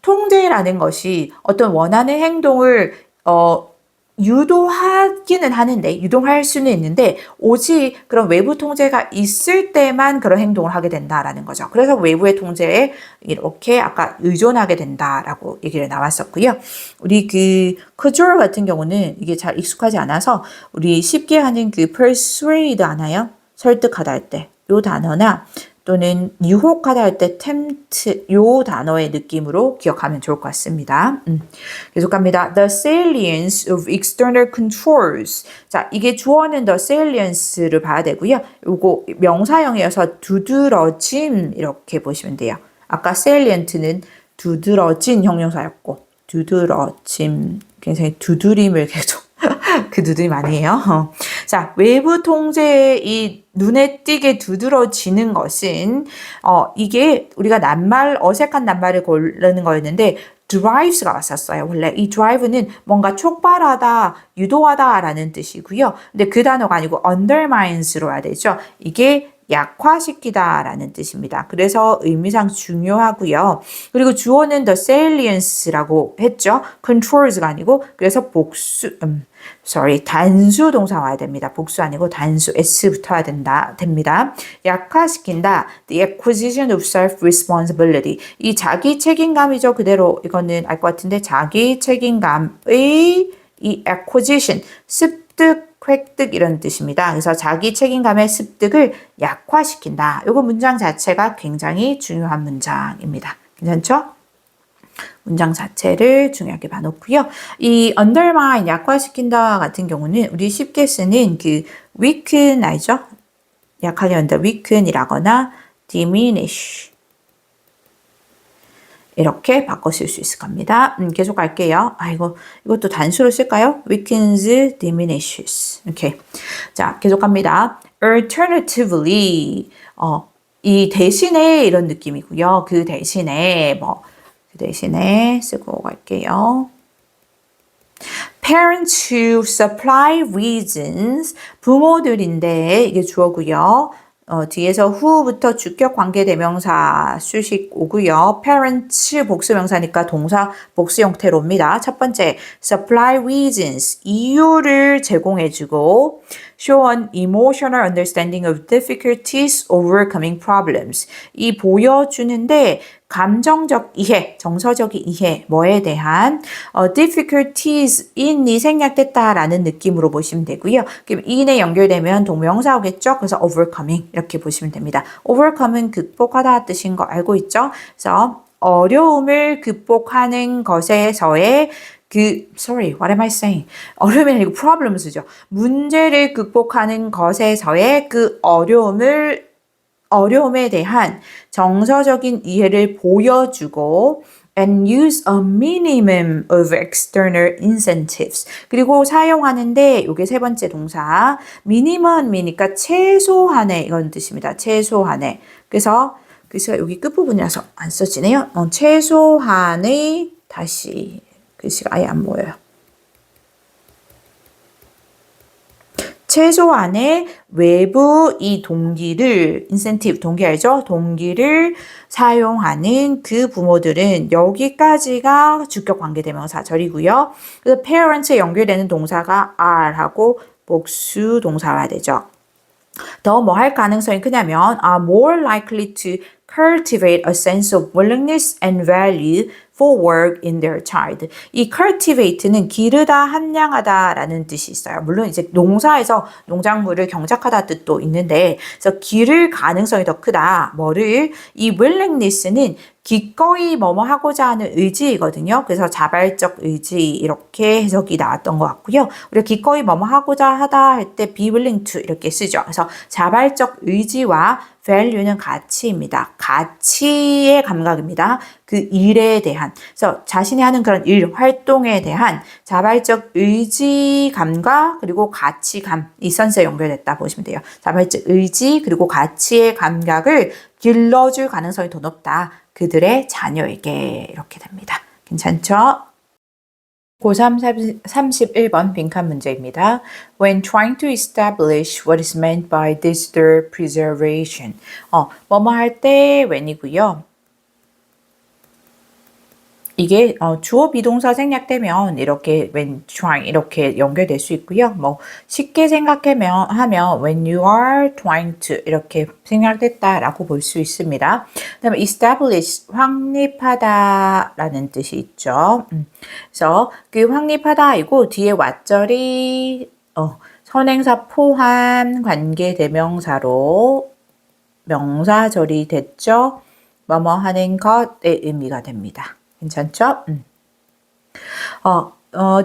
통제라는 것이 어떤 원하는 행동을 유도하기는 하는데 유도할 수는 있는데 오직 그런 외부 통제가 있을 때만 그런 행동을 하게 된다라는 거죠. 그래서 외부의 통제에 이렇게 아까 의존하게 된다라고 얘기를 나왔었고요. 우리 cajole 같은 경우는 이게 잘 익숙하지 않아서 우리 쉽게 하는 persuade 아나요? 설득하다 할 때 요 단어나 또는 유혹하다 할 때 tempt 요 단어의 느낌으로 기억하면 좋을 것 같습니다. 계속 갑니다. The salience of external controls. 자, 이게 주어는 the salience를 봐야 되고요. 요거 명사형이어서 두드러짐 이렇게 보시면 돼요. 아까 salient는 두드러진 형용사였고 두드러짐 굉장히 두드림을 계속 그 두드림 아니에요. 자, 외부 통제에 이 눈에 띄게 두드러지는 것은 이게 우리가 낱말 어색한 낱말을 고르는 거였는데 drives가 왔었어요. 원래 이 drive는 뭔가 촉발하다, 유도하다라는 뜻이고요. 근데 그 단어가 아니고 undermines로 와야 되죠. 이게 약화시키다라는 뜻입니다. 그래서 의미상 중요하고요. 그리고 주어는 the salience라고 했죠. controls가 아니고 그래서 단수 동사 와야 됩니다. 복수 아니고 단수 s 붙어야 됩니다. 약화시킨다. The acquisition of self-responsibility. 이 자기 책임감이죠. 그대로 이거는 알 것 같은데 자기 책임감의 이 acquisition 습득 획득 이런 뜻입니다. 그래서 자기 책임감의 습득을 약화시킨다. 이거 문장 자체가 굉장히 중요한 문장입니다. 괜찮죠? 문장 자체를 중요하게 봐놓고요. 이 undermine 약화시킨다 같은 경우는 우리 쉽게 쓰는 그 weaken 알죠? 약하게 한다. weaken이라거나 diminish 이렇게 바꿔 쓸 수 있을 겁니다. 계속 갈게요. 이것도 단수로 쓸까요? weakens, diminishes. 이렇게. 자, 계속 갑니다. alternatively. 이 대신에 이런 느낌이고요. 그 대신에 쓰고 갈게요. Parents who supply reasons. 부모들인데 이게 주어고요. 뒤에서 who부터 주격 관계 대명사 수식 오고요. parents 복수명사니까 동사 복수 형태로 옵니다. 첫 번째, supply reasons 이유를 제공해주고 show an emotional understanding of difficulties overcoming problems 이 보여주는데 감정적 이해, 정서적인 이해, 뭐에 대한 difficulties, in이 생략됐다라는 느낌으로 보시면 되고요. 그럼 in에 연결되면 동명사 오겠죠? 그래서 overcoming 이렇게 보시면 됩니다. overcome은 극복하다 뜻인 거 알고 있죠? 그래서 어려움을 극복하는 것에서의 what am I saying? 어려움이 아니고 problems죠. 문제를 극복하는 것에서의 그 어려움에 대한 정서적인 이해를 보여주고 and use a minimum of external incentives. 그리고 사용하는데 이게 세 번째 동사 minimum이니까 최소한의 이런 뜻입니다. 최소한의. 그래서 글씨가 여기 끝부분이라서 안 써지네요. 최소한의 다시 글씨가 아예 안 보여요. 최소한의 외부 이 동기를 인센티브 동기 알죠? 동기를 사용하는 그 부모들은 여기까지가 주격 관계대명사 절이고요. 그래서 parents에 연결되는 동사가 are하고 복수 동사가 와야 되죠. 더 뭐 할 가능성이 크냐면 are more likely to cultivate a sense of willingness and value for work in their child. 이 cultivate는 기르다, 함량하다라는 뜻이 있어요. 물론 이제 농사에서 농작물을 경작하다 뜻도 있는데, 그래서 기를 가능성이 더 크다. 이 willingness는 기꺼이 뭐뭐 하고자 하는 의지이거든요. 그래서 자발적 의지 이렇게 해석이 나왔던 것 같고요. 우리가 기꺼이 뭐뭐 하고자 하다 할 때 be willing to 이렇게 쓰죠. 그래서 자발적 의지와 value는 가치입니다. 가치의 감각입니다. 그 일에 대한. 그래서 자신이 하는 그런 일, 활동에 대한 자발적 의지감과 그리고 가치감, 이 선수에 연결됐다 보시면 돼요. 자발적 의지 그리고 가치의 감각을 길러줄 가능성이 더 높다. 그들의 자녀에게 이렇게 됩니다. 괜찮죠? 고3 31번 빈칸 문제입니다. When trying to establish what is meant by digital preservation. 뭐뭐 할 때 when이고요. 이게 주어 비동사 생략되면 이렇게 when trying 이렇게 연결될 수 있고요. 뭐 쉽게 하면 when you are trying to 이렇게 생략됐다라고 볼 수 있습니다. 그다음에 establish 확립하다라는 뜻이 있죠. 그래서 그 확립하다이고 뒤에 왓절이 선행사 포함 관계 대명사로 명사절이 됐죠. 뭐뭐 하는 것의 의미가 됩니다. 괜찮죠?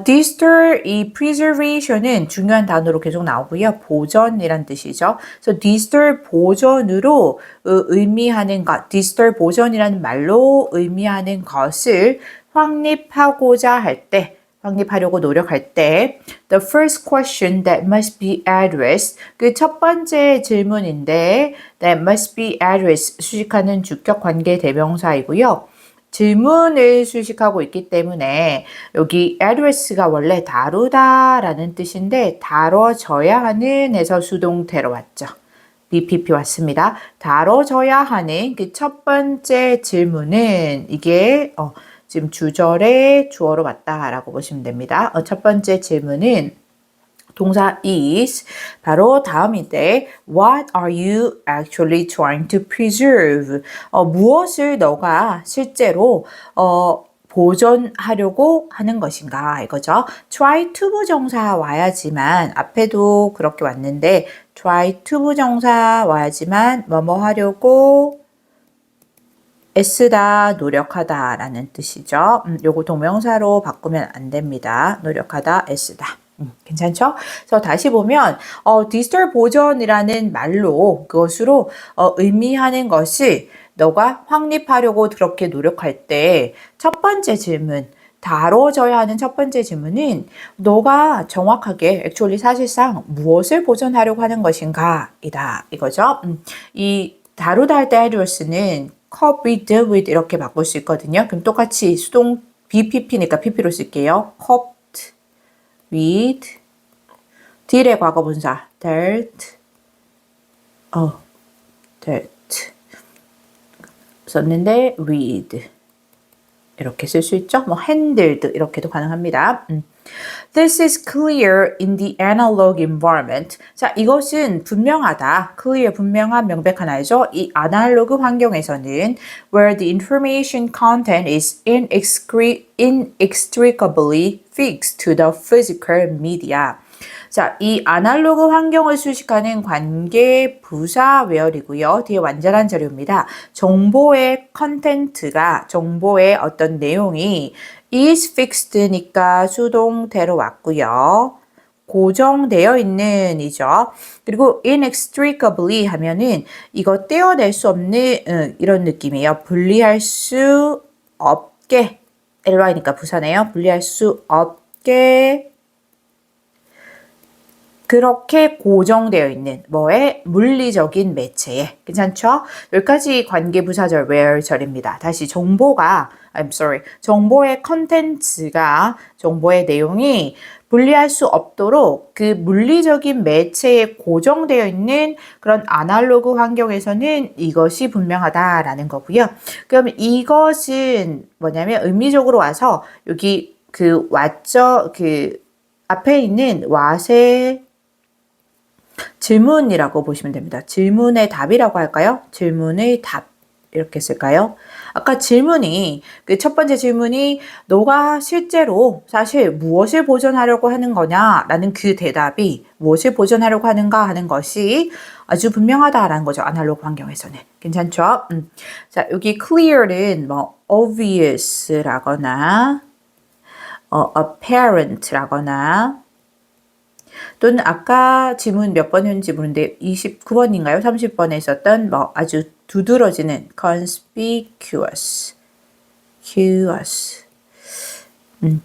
distor, 이 preservation은 중요한 단어로 계속 나오고요. 보존이란 뜻이죠. 그래서 distor 보존으로 의미하는 것, distor 보존이라는 말로 의미하는 것을 확립하고자 할 때, 확립하려고 노력할 때, the first question that must be addressed, 그 첫 번째 질문인데, that must be addressed, 수식하는 주격 관계 대명사이고요. 질문을 수식하고 있기 때문에 여기 address가 원래 다루다라는 뜻인데 다뤄져야 하는 에서 수동태로 왔죠. BPP 왔습니다. 다뤄져야 하는 그 첫 번째 질문은 이게 지금 주절의 주어로 왔다라고 보시면 됩니다. 첫 번째 질문은 동사 is 바로 다음인데 What are you actually trying to preserve? 무엇을 너가 실제로 보존하려고 하는 것인가 이거죠. try to 부정사 와야지만 앞에도 그렇게 왔는데 try to 부정사 와야지만 뭐뭐 하려고 애쓰다, 노력하다 라는 뜻이죠. 요거 동명사로 바꾸면 안 됩니다. 노력하다, 애쓰다. 괜찮죠? 그래서 다시 보면 디지털 보존이라는 말로 그것으로 의미하는 것이 너가 확립하려고 그렇게 노력할 때 첫 번째 질문, 다뤄져야 하는 첫 번째 질문은 너가 정확하게 actually 사실상 무엇을 보존하려고 하는 것인가 이다 이거죠. 이 다루다 할 때 address는 cope with, with 이렇게 바꿀 수 있거든요. 그럼 똑같이 수동 BPP니까 PP로 쓸게요. coped with deal의 과거분사 dealt 썼는데 with 이렇게 쓸 수 있죠. 뭐 handled 이렇게도 가능합니다. This is clear in the analog environment. 자, 이것은 분명하다. clear, 분명한, 명백한 알죠? 이 아날로그 환경에서는 where the information content is inextricably fixed to the physical media. 자, 이 아날로그 환경을 수식하는 관계 부사 where이고요. 뒤에 완전한 자료입니다. 정보의 컨텐츠가, 정보의 어떤 내용이 is fixed니까 수동태로 왔고요. 고정되어 있는 이죠. 그리고 inextricably 하면은 이거 떼어낼 수 없는 이런 느낌이에요. 분리할 수 없게 ly니까 부사네요. 분리할 수 없게 그렇게 고정되어 있는 뭐의 물리적인 매체에 괜찮죠? 여기까지 관계부사절 where절입니다. 다시 정보의 컨텐츠가 정보의 내용이 분리할 수 없도록 그 물리적인 매체에 고정되어 있는 그런 아날로그 환경에서는 이것이 분명하다라는 거고요. 그럼 이것은 뭐냐면 의미적으로 와서 여기 그 왔죠? 그 앞에 있는 what의 질문이라고 보시면 됩니다. 질문의 답이라고 할까요? 질문의 답 이렇게 쓸까요? 아까 질문이 그 첫 번째 질문이 너가 실제로 사실 무엇을 보존하려고 하는 거냐라는 그 대답이 무엇을 보존하려고 하는가 하는 것이 아주 분명하다라는 거죠. 아날로그 환경에서는. 괜찮죠? 자, 여기 clear는 뭐 obvious라거나 apparent라거나 또는 아까 지문 몇 번 했는지 모르는데 29번인가요? 30번에 있었던 뭐 아주 두드러지는 conspicuous,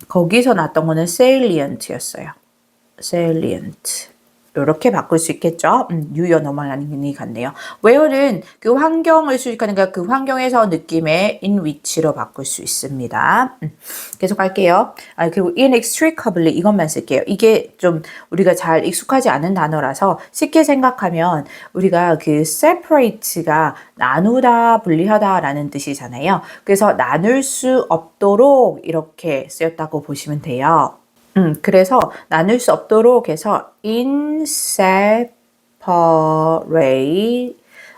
거기서 나왔던 거는 salient였어요. salient. 이렇게 바꿀 수 있겠죠. 유효 넘어가는 같네요. where는 그 환경을 수식하는 그 환경에서 느낌의 in which로 바꿀 수 있습니다. 계속 할게요. 그리고 inextricably 이것만 쓸게요. 이게 좀 우리가 잘 익숙하지 않은 단어라서 쉽게 생각하면 우리가 그 separate가 나누다, 분리하다라는 뜻이잖아요. 그래서 나눌 수 없도록 이렇게 쓰였다고 보시면 돼요. 그래서 나눌 수 없도록 해서 inseparate,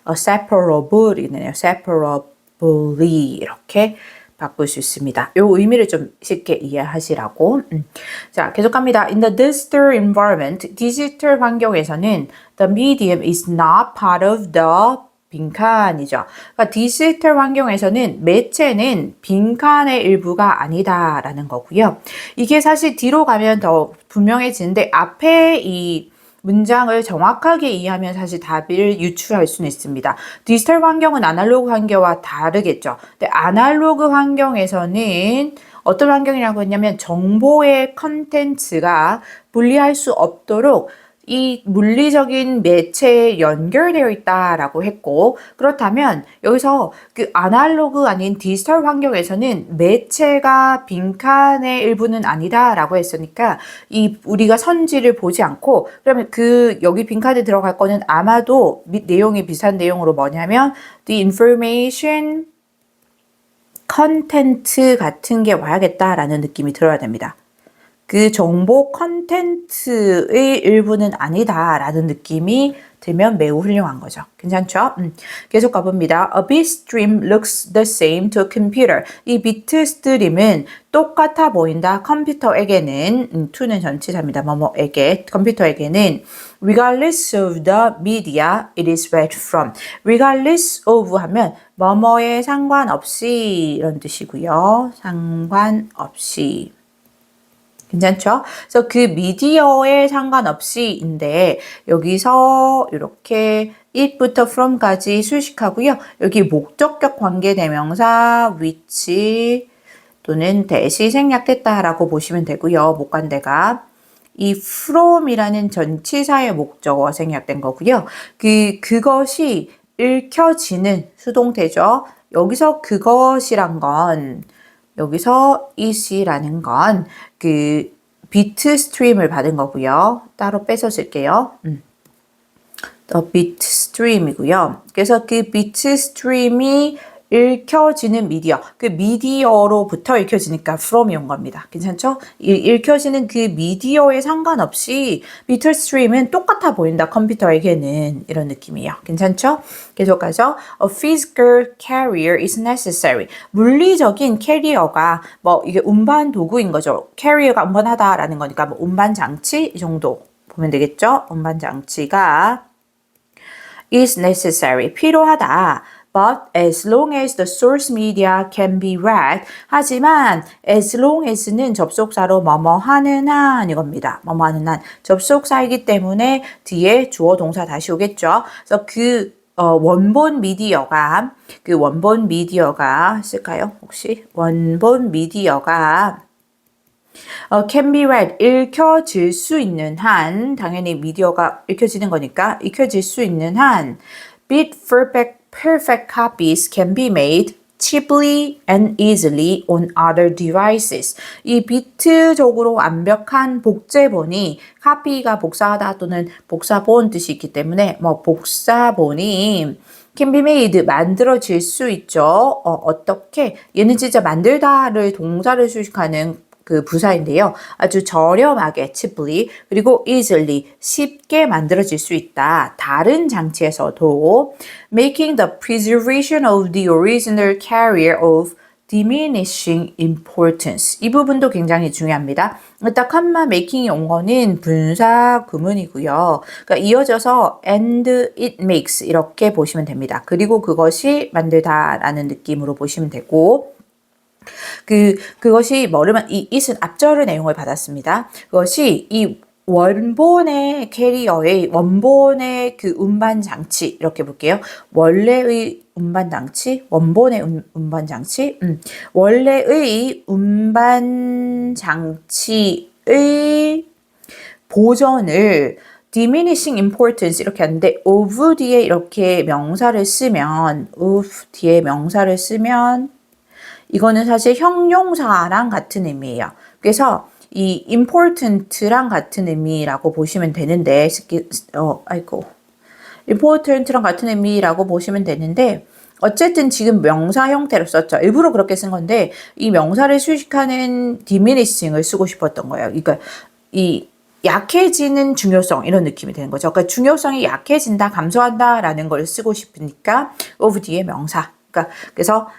separable이네요. separably 이렇게 바꿀 수 있습니다. 이 의미를 좀 쉽게 이해하시라고. 자, 계속 갑니다. In the digital environment, 디지털 환경에서는 the medium is not part of the 빈칸이죠. 그러니까 디지털 환경에서는 매체는 빈칸의 일부가 아니다라는 거고요. 이게 사실 뒤로 가면 더 분명해지는데 앞에 이 문장을 정확하게 이해하면 사실 답을 유추할 수는 있습니다. 디지털 환경은 아날로그 환경과 다르겠죠. 근데 아날로그 환경에서는 어떤 환경이라고 했냐면 정보의 컨텐츠가 분리할 수 없도록 이 물리적인 매체에 연결되어 있다라고 했고, 그렇다면 여기서 그 아날로그 아닌 디지털 환경에서는 매체가 빈칸의 일부는 아니다라고 했으니까 이 우리가 선지를 보지 않고, 그러면 그 여기 빈칸에 들어갈 거는 아마도 내용이 비슷한 내용으로 뭐냐면 the information 컨텐츠 같은 게 와야겠다라는 느낌이 들어야 됩니다. 그 정보 컨텐츠의 일부는 아니다라는 느낌이 들면 매우 훌륭한 거죠. 괜찮죠? 계속 가봅니다. A bit stream looks the same to a computer. 이 비트 스트림은 똑같아 보인다. 컴퓨터에게는 to는 전치사입니다. 뭐뭐에게 컴퓨터에게는 regardless of the media it is read from. regardless of 하면 뭐뭐에 상관없이 이런 뜻이고요. 상관없이. 괜찮죠? 그래서 그 미디어에 상관없이인데 여기서 이렇게 it부터 from까지 수식하고요. 여기 목적격 관계대명사 which 또는 that이 생략됐다라고 보시면 되고요. 목관대가 이 from이라는 전치사의 목적어 생략된 거고요. 그것이 읽혀지는 수동태죠. 여기서 그것이란 건 여기서 is라는 건 그 비트 스트림을 받은 거고요. 따로 빼서 쓸게요. The bit stream이고요. 그래서 그 비트 스트림이 읽혀지는 미디어, 그 미디어로부터 읽혀지니까 from이 온 겁니다. 괜찮죠? 읽혀지는 그 미디어에 상관없이 비트 스트림은 똑같아 보인다. 컴퓨터에게는 이런 느낌이에요. 괜찮죠? 계속 가죠. A physical carrier is necessary. 물리적인 캐리어가 뭐 이게 운반 도구인 거죠. 캐리어가 운반하다라는 거니까 뭐 운반 장치 이 정도 보면 되겠죠? 운반 장치가 is necessary. 필요하다. But as long as the source media can be read. 하지만 as long as는 접속사로 뭐뭐 하는 한 이겁니다. 뭐뭐 하는 한. 접속사이기 때문에 뒤에 주어 동사 다시 오겠죠. 그래서 원본 미디어가 쓸까요? 혹시 원본 미디어가 can be read, 읽혀질 수 있는 한, 당연히 미디어가 읽혀지는 거니까 읽혀질 수 있는 한 bit perfect copies can be made cheaply and easily on other devices. 이 비트적으로 완벽한 복제본이 카피가 복사하다 또는 복사본 뜻이 있기 때문에 뭐 복사본이 can be made 만들어질 수 있죠. 어떻게? 얘는 진짜 만들다를 동사를 수식하는 그 부사인데요. 아주 저렴하게 cheaply 그리고 easily 쉽게 만들어질 수 있다. 다른 장치에서도 making the preservation of the original carrier of diminishing importance. 이 부분도 굉장히 중요합니다. 딱 컴마 making이 온 거는 분사 구문이고요. 그러니까 이어져서 and it makes 이렇게 보시면 됩니다. 그리고 그것이 만들다라는 느낌으로 보시면 되고 그것이 뭐냐면 이 it은 앞절의 내용을 받았습니다. 그것이 이 원본의 캐리어의 원본의 그 운반 장치 이렇게 볼게요. 원래의 운반 장치, 원본의 운반 장치, 원래의 운반 장치의 보존을 diminishing importance 이렇게 하는데 of 뒤에 이렇게 명사를 쓰면 이거는 사실 형용사랑 같은 의미예요. 그래서 이 important랑 같은 의미라고 보시면 되는데, important랑 같은 의미라고 보시면 되는데, 어쨌든 지금 명사 형태로 썼죠. 일부러 그렇게 쓴 건데, 이 명사를 수식하는 diminishing을 쓰고 싶었던 거예요. 그러니까 이 약해지는 중요성 이런 느낌이 되는 거죠. 그러니까 중요성이 약해진다, 감소한다라는 걸 쓰고 싶으니까 of 뒤에 명사. 그러니까 그래서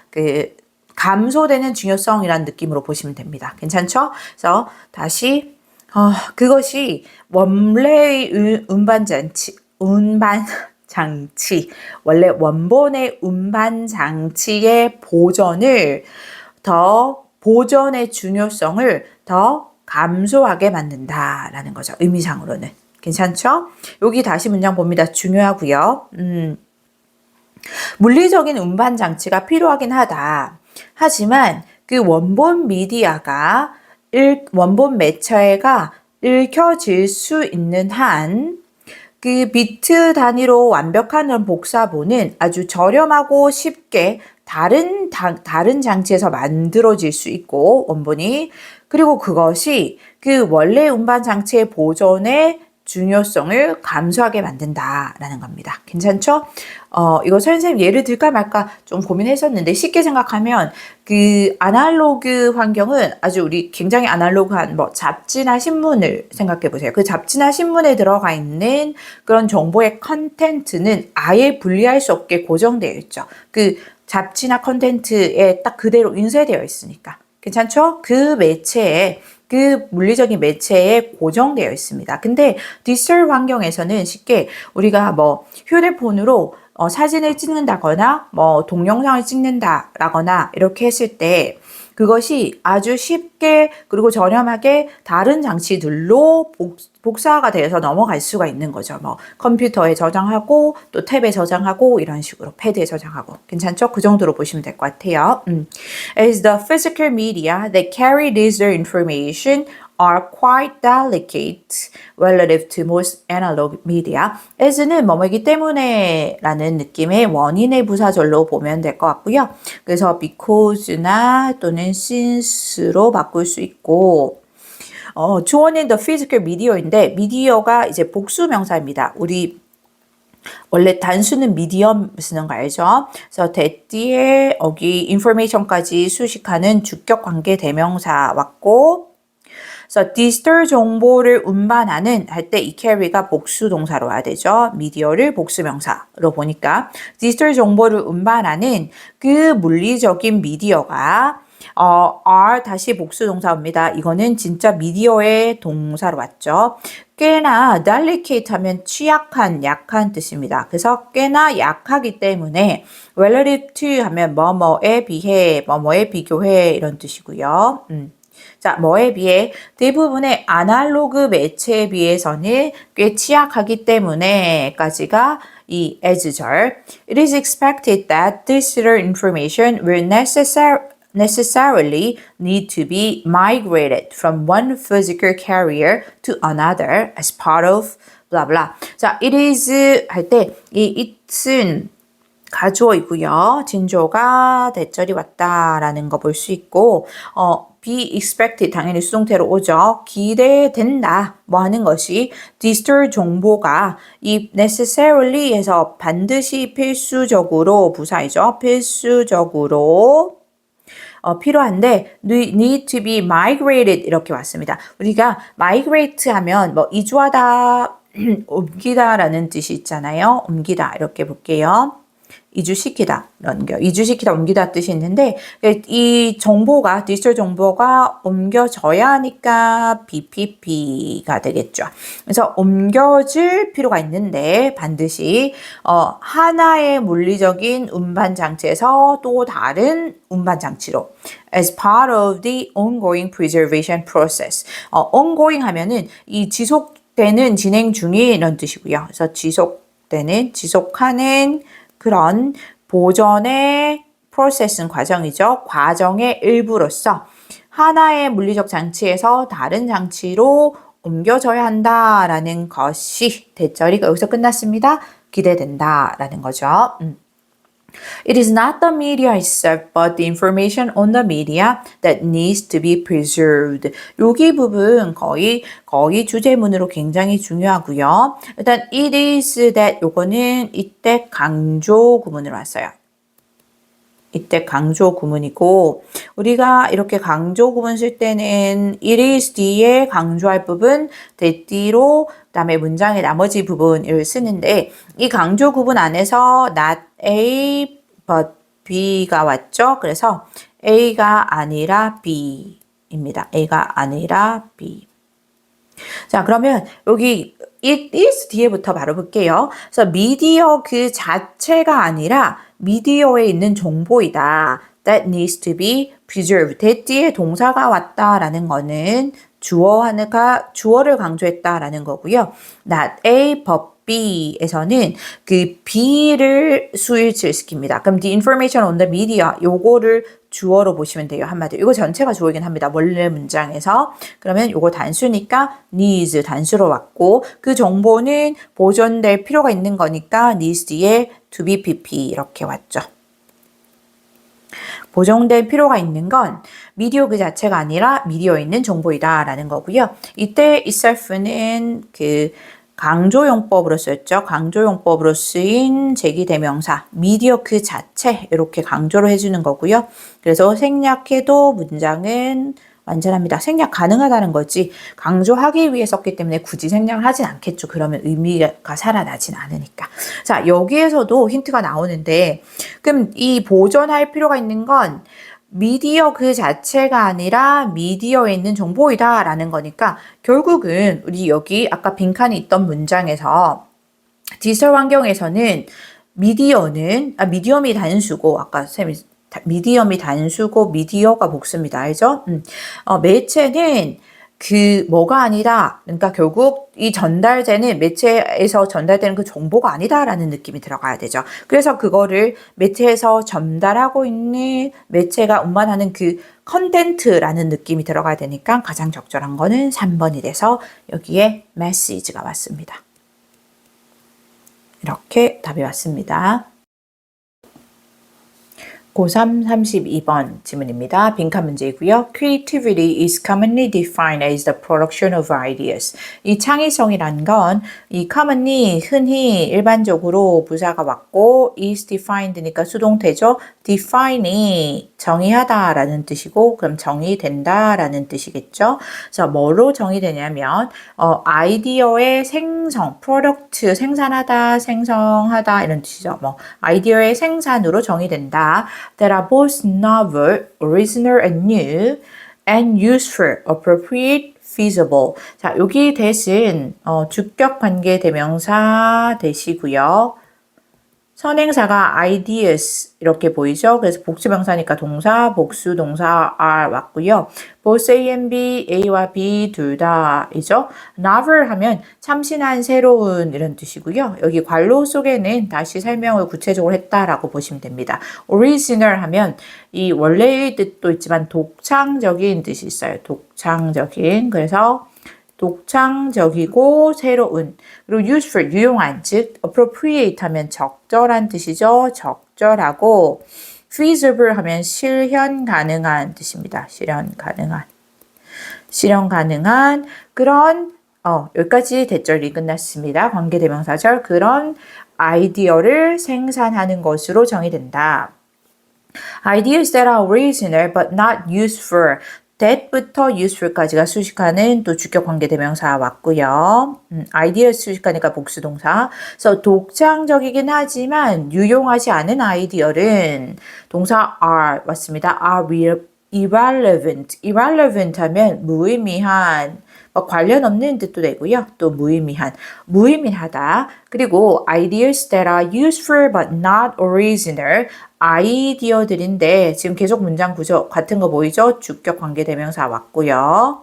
감소되는 중요성이라는 느낌으로 보시면 됩니다. 괜찮죠? 그래서 다시 그것이 원래의 운반 장치. 원래 원본의 운반 장치의 보존의 중요성을 더 감소하게 만든다라는 거죠. 의미상으로는. 괜찮죠? 여기 다시 문장 봅니다. 중요하고요. 물리적인 운반 장치가 필요하긴 하다. 하지만 그 원본 매체가 읽혀질 수 있는 한 그 비트 단위로 완벽한 복사본은 아주 저렴하고 쉽게 다른 장치에서 만들어질 수 있고 원본이 그리고 그것이 그 원래 운반 장치의 보존의 중요성을 감소하게 만든다라는 겁니다. 괜찮죠? 이거 선생님 예를 들까 말까 좀 고민했었는데 쉽게 생각하면 그 아날로그 환경은 아주 우리 굉장히 아날로그한 뭐 잡지나 신문을 생각해 보세요. 그 잡지나 신문에 들어가 있는 그런 정보의 컨텐츠는 아예 분리할 수 없게 고정되어 있죠. 그 잡지나 컨텐츠에 딱 그대로 인쇄되어 있으니까. 괜찮죠? 그 물리적인 매체에 고정되어 있습니다. 근데 디지털 환경에서는 쉽게 우리가 뭐 휴대폰으로 사진을 찍는다거나 뭐 동영상을 찍는다라거나 이렇게 했을 때 그것이 아주 쉽게 그리고 저렴하게 다른 장치들로 복사가 돼서 넘어갈 수가 있는 거죠. 뭐 컴퓨터에 저장하고 또 탭에 저장하고 이런 식으로 패드에 저장하고 괜찮죠? 그 정도로 보시면 될 것 같아요. As the physical media that carry digital information are quite delicate relative to most analog media. as는 뭐뭐이기 때문에 라는 느낌의 원인의 부사절로 보면 될 것 같고요. 그래서 because나 또는 since로 바꿀 수 있고 주어는 the physical media인데 미디어가 이제 복수명사입니다. 우리 원래 단수는 미디엄 쓰는 거 알죠? 그래서 that 뒤에 여기 information까지 수식하는 주격 관계 대명사 왔고 그래서 디지털 정보를 운반하는 할 때 이 carry가 복수 동사로 와야 되죠. 미디어를 복수명사로 보니까 디지털 정보를 운반하는 그 물리적인 미디어가 are 다시 복수 동사입니다. 이거는 진짜 미디어의 동사로 왔죠. 꽤나 delicate 하면 취약한, 약한 뜻입니다. 그래서 꽤나 약하기 때문에 relative to 하면 뭐뭐에 비해, 뭐뭐에 비교해 이런 뜻이고요. 자, 뭐에 비해 대부분의 아날로그 매체에 비해서는 꽤 취약하기 때문에까지가 이 as절. It is expected that digital information will necessarily need to be migrated from one physical carrier to another as part of blah blah. 자, it is 할 때 이 it은 가주어이고요. 진조가 대절이 왔다라는 거 볼 수 있고 be expected 당연히 수동태로 오죠. 기대된다 뭐 하는 것이 디지털 정보가 이 necessarily 해서 반드시 필수적으로 부사이죠. 필수적으로 필요한데 need to be migrated 이렇게 왔습니다. 우리가 migrate 하면 뭐 이주하다 옮기다라는 뜻이 있잖아요. 옮기다 이렇게 볼게요. 이주시키다, 이주시키다, 옮기다 뜻이 있는데 이 정보가 디지털 정보가 옮겨져야 하니까 BPP가 되겠죠. 그래서 옮겨질 필요가 있는데 반드시 하나의 물리적인 운반 장치에서 또 다른 운반 장치로 as part of the ongoing preservation process. ongoing 하면은 이 지속되는 진행 중이 이런 뜻이고요. 그래서 지속하는 그런 보존의 프로세스는 과정이죠. 과정의 일부로서 하나의 물리적 장치에서 다른 장치로 옮겨져야 한다라는 것이 대절이 여기서 끝났습니다. 기대된다라는 거죠. It is not the media itself, but the information on the media that needs to be preserved. 여기 부분 거의 주제문으로 굉장히 중요하고요. 일단 it is that 요거는 이때 강조 구문으로 왔어요. 이때 강조 구문이고 우리가 이렇게 강조 구문 쓸 때는 it is 뒤에 강조할 부분 that 뒤로 그다음에 문장의 나머지 부분을 쓰는데 이 강조 구문 안에서 not A but B가 왔죠. 그래서 A가 아니라 B입니다. A가 아니라 B. 자, 그러면 여기 it is 뒤에부터 바로 볼게요. 그래서 미디어 그 자체가 아니라 미디어에 있는 정보이다. That needs to be preserved. that 뒤에 동사가 왔다라는 거는 주어를 강조했다라는 거고요. Not A, but B에서는 그 B를 수일치시킵니다. 그럼 the information on the media 요거를 주어로 보시면 돼요. 한마디로. 이거 전체가 주어이긴 합니다. 원래 문장에서. 그러면 요거 단수니까 needs 단수로 왔고 그 정보는 보존될 필요가 있는 거니까 needs 뒤에 to be pp 이렇게 왔죠. 보존될 필요가 있는 건 미디어 그 자체가 아니라 미디어에 있는 정보이다 라는 거고요. 이때 itself는 그 강조용법으로 쓰였죠. 강조용법으로 쓰인 제기대명사, 미디어 그 자체 이렇게 강조를 해주는 거고요. 그래서 생략해도 문장은 완전합니다. 생략 가능하다는 거지 강조하기 위해 썼기 때문에 굳이 생략을 하진 않겠죠. 그러면 의미가 살아나진 않으니까. 자, 여기에서도 힌트가 나오는데 그럼 이 보존할 필요가 있는 건 미디어 그 자체가 아니라 미디어에 있는 정보이다 라는 거니까 결국은 우리 여기 아까 빈칸이 있던 문장에서 디지털 환경에서는 미디엄이 단수고 아까 쌤이 미디엄이 단수고 미디어가 복수입니다. 알죠? 매체는 그 뭐가 아니다. 그러니까 결국 이 전달되는 매체에서 전달되는 그 정보가 아니다라는 느낌이 들어가야 되죠. 그래서 그거를 매체에서 전달하고 있는 매체가 운반하는 그 컨텐츠라는 느낌이 들어가야 되니까 가장 적절한 거는 3번이 돼서 여기에 메시지가 왔습니다. 이렇게 답이 왔습니다. 고3 32번 지문입니다. 빈칸 문제이고요. Creativity is commonly defined as the production of ideas. 이 창의성이란 건 이 commonly 흔히 일반적으로 부사가 왔고 is defined니까 수동태죠. define이 정의하다라는 뜻이고 그럼 정의된다라는 뜻이겠죠. 그래서 뭐로 정의되냐면 아이디어의 생성, 프로덕트 생산하다, 생성하다 이런 뜻이죠. 뭐 아이디어의 생산으로 정의된다. That are both novel, original and new, and useful, appropriate, feasible. 자, 여기 대신 주격 관계 대명사 대시고요. 선행사가 ideas 이렇게 보이죠? 그래서 복수명사니까 동사, 복수 동사 are 왔고요. both A and B, A와 B 둘 다이죠. novel 하면 참신한, 새로운 이런 뜻이고요. 여기 관로 속에는 다시 설명을 구체적으로 했다라고 보시면 됩니다. original 하면 이 원래의 뜻도 있지만 독창적인 뜻이 있어요. 독창적인. 그래서 독창적이고 새로운 그리고 useful 유용한 즉 appropriate 하면 적절한 뜻이죠. 적절하고 feasible 하면 실현 가능한 뜻입니다. 실현 가능한 그런 여기까지 대절이 끝났습니다. 관계대명사절 그런 아이디어를 생산하는 것으로 정의된다. Ideas that are original but not useful that부터 useful까지가 수식하는 또 주격 관계대명사 왔고요. 아이디어 수식하니까 복수동사. 그래서 독창적이긴 하지만 유용하지 않은 아이디어는 동사 are 왔습니다. are irrelevant. irrelevant 하면 무의미한, 관련 없는 뜻도 되고요. 또 무의미하다. 그리고 ideas that are useful but not original. 아이디어들인데 지금 계속 문장 구조 같은 거 보이죠? 주격 관계대명사 왔고요.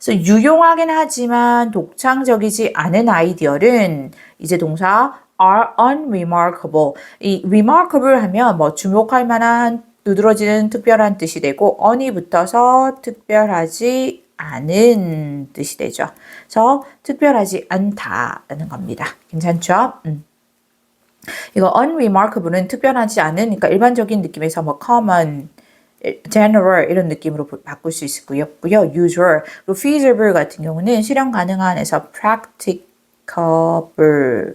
그래서 유용하긴 하지만 독창적이지 않은 아이디어는 이제 동사 are unremarkable. 이 remarkable 하면 주목할 만한, 두드러지는, 특별한 뜻이 되고 on이 붙어서 특별하지 않은 뜻이 되죠. 그래서 특별하지 않다라는 겁니다. 괜찮죠? 이거 unremarkable은 특별하지 않은, 그러니까 일반적인 느낌에서 common, general 이런 느낌으로 바꿀 수 있고요. usual, 그리고 feasible 같은 경우는 실현 가능한에서 practicable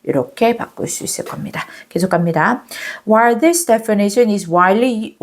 이렇게 바꿀 수 있을 겁니다. 계속 갑니다. While this definition is widely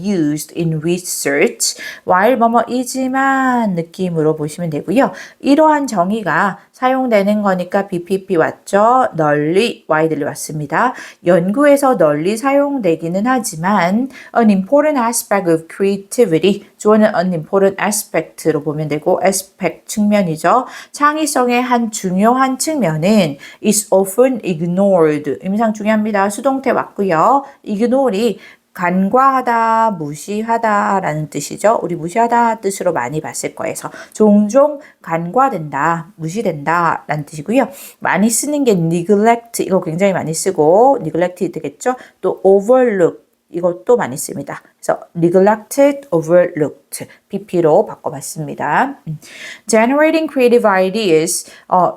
used in research, while 뭐뭐이지만 느낌으로 보시면 되고요. 이러한 정의가 사용되는 거니까 BPP 왔죠. 널리, widely 왔습니다. 연구에서 널리 사용되기는 하지만 an important aspect of creativity, 주어는 an important aspect로 보면 되고 aspect 측면이죠. 창의성의 한 중요한 측면은 is often ignored. 의미상 중요합니다. 수동태 왔고요. ignore이 간과하다, 무시하다라는 뜻이죠. 우리 무시하다 뜻으로 많이 봤을 거예요. 그래서 종종 간과된다, 무시된다 라는 뜻이고요. 많이 쓰는 게 neglect, 이거 굉장히 많이 쓰고 neglected 되겠죠. 또 overlook, 이것도 많이 씁니다. 그래서 neglected, overlooked, PP로 바꿔봤습니다. Generating creative ideas,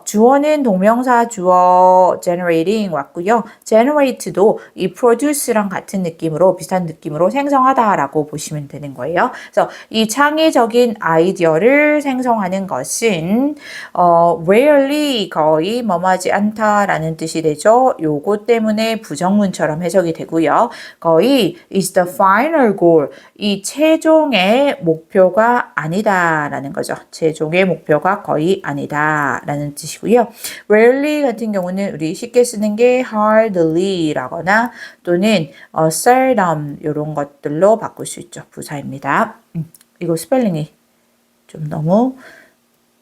주어는 동명사 주어 generating 왔고요. generate도 이 produce랑 같은 느낌으로 비슷한 느낌으로 생성하다라고 보시면 되는 거예요. 그래서 이 창의적인 아이디어를 생성하는 것은 rarely 거의 뭐뭐하지 않다라는 뜻이 되죠. 요거 때문에 부정문처럼 해석이 되고요. 거의 is the final goal, 이 최종의 목표가 아니다라는 거죠. 최종의 목표가 거의 아니다라는 뜻이고요. rarely 같은 경우는 우리 쉽게 쓰는 게 hardly라거나 또는 seldom 이런 것들로 바꿀 수 있죠. 부사입니다. 이거 스펠링이 좀 너무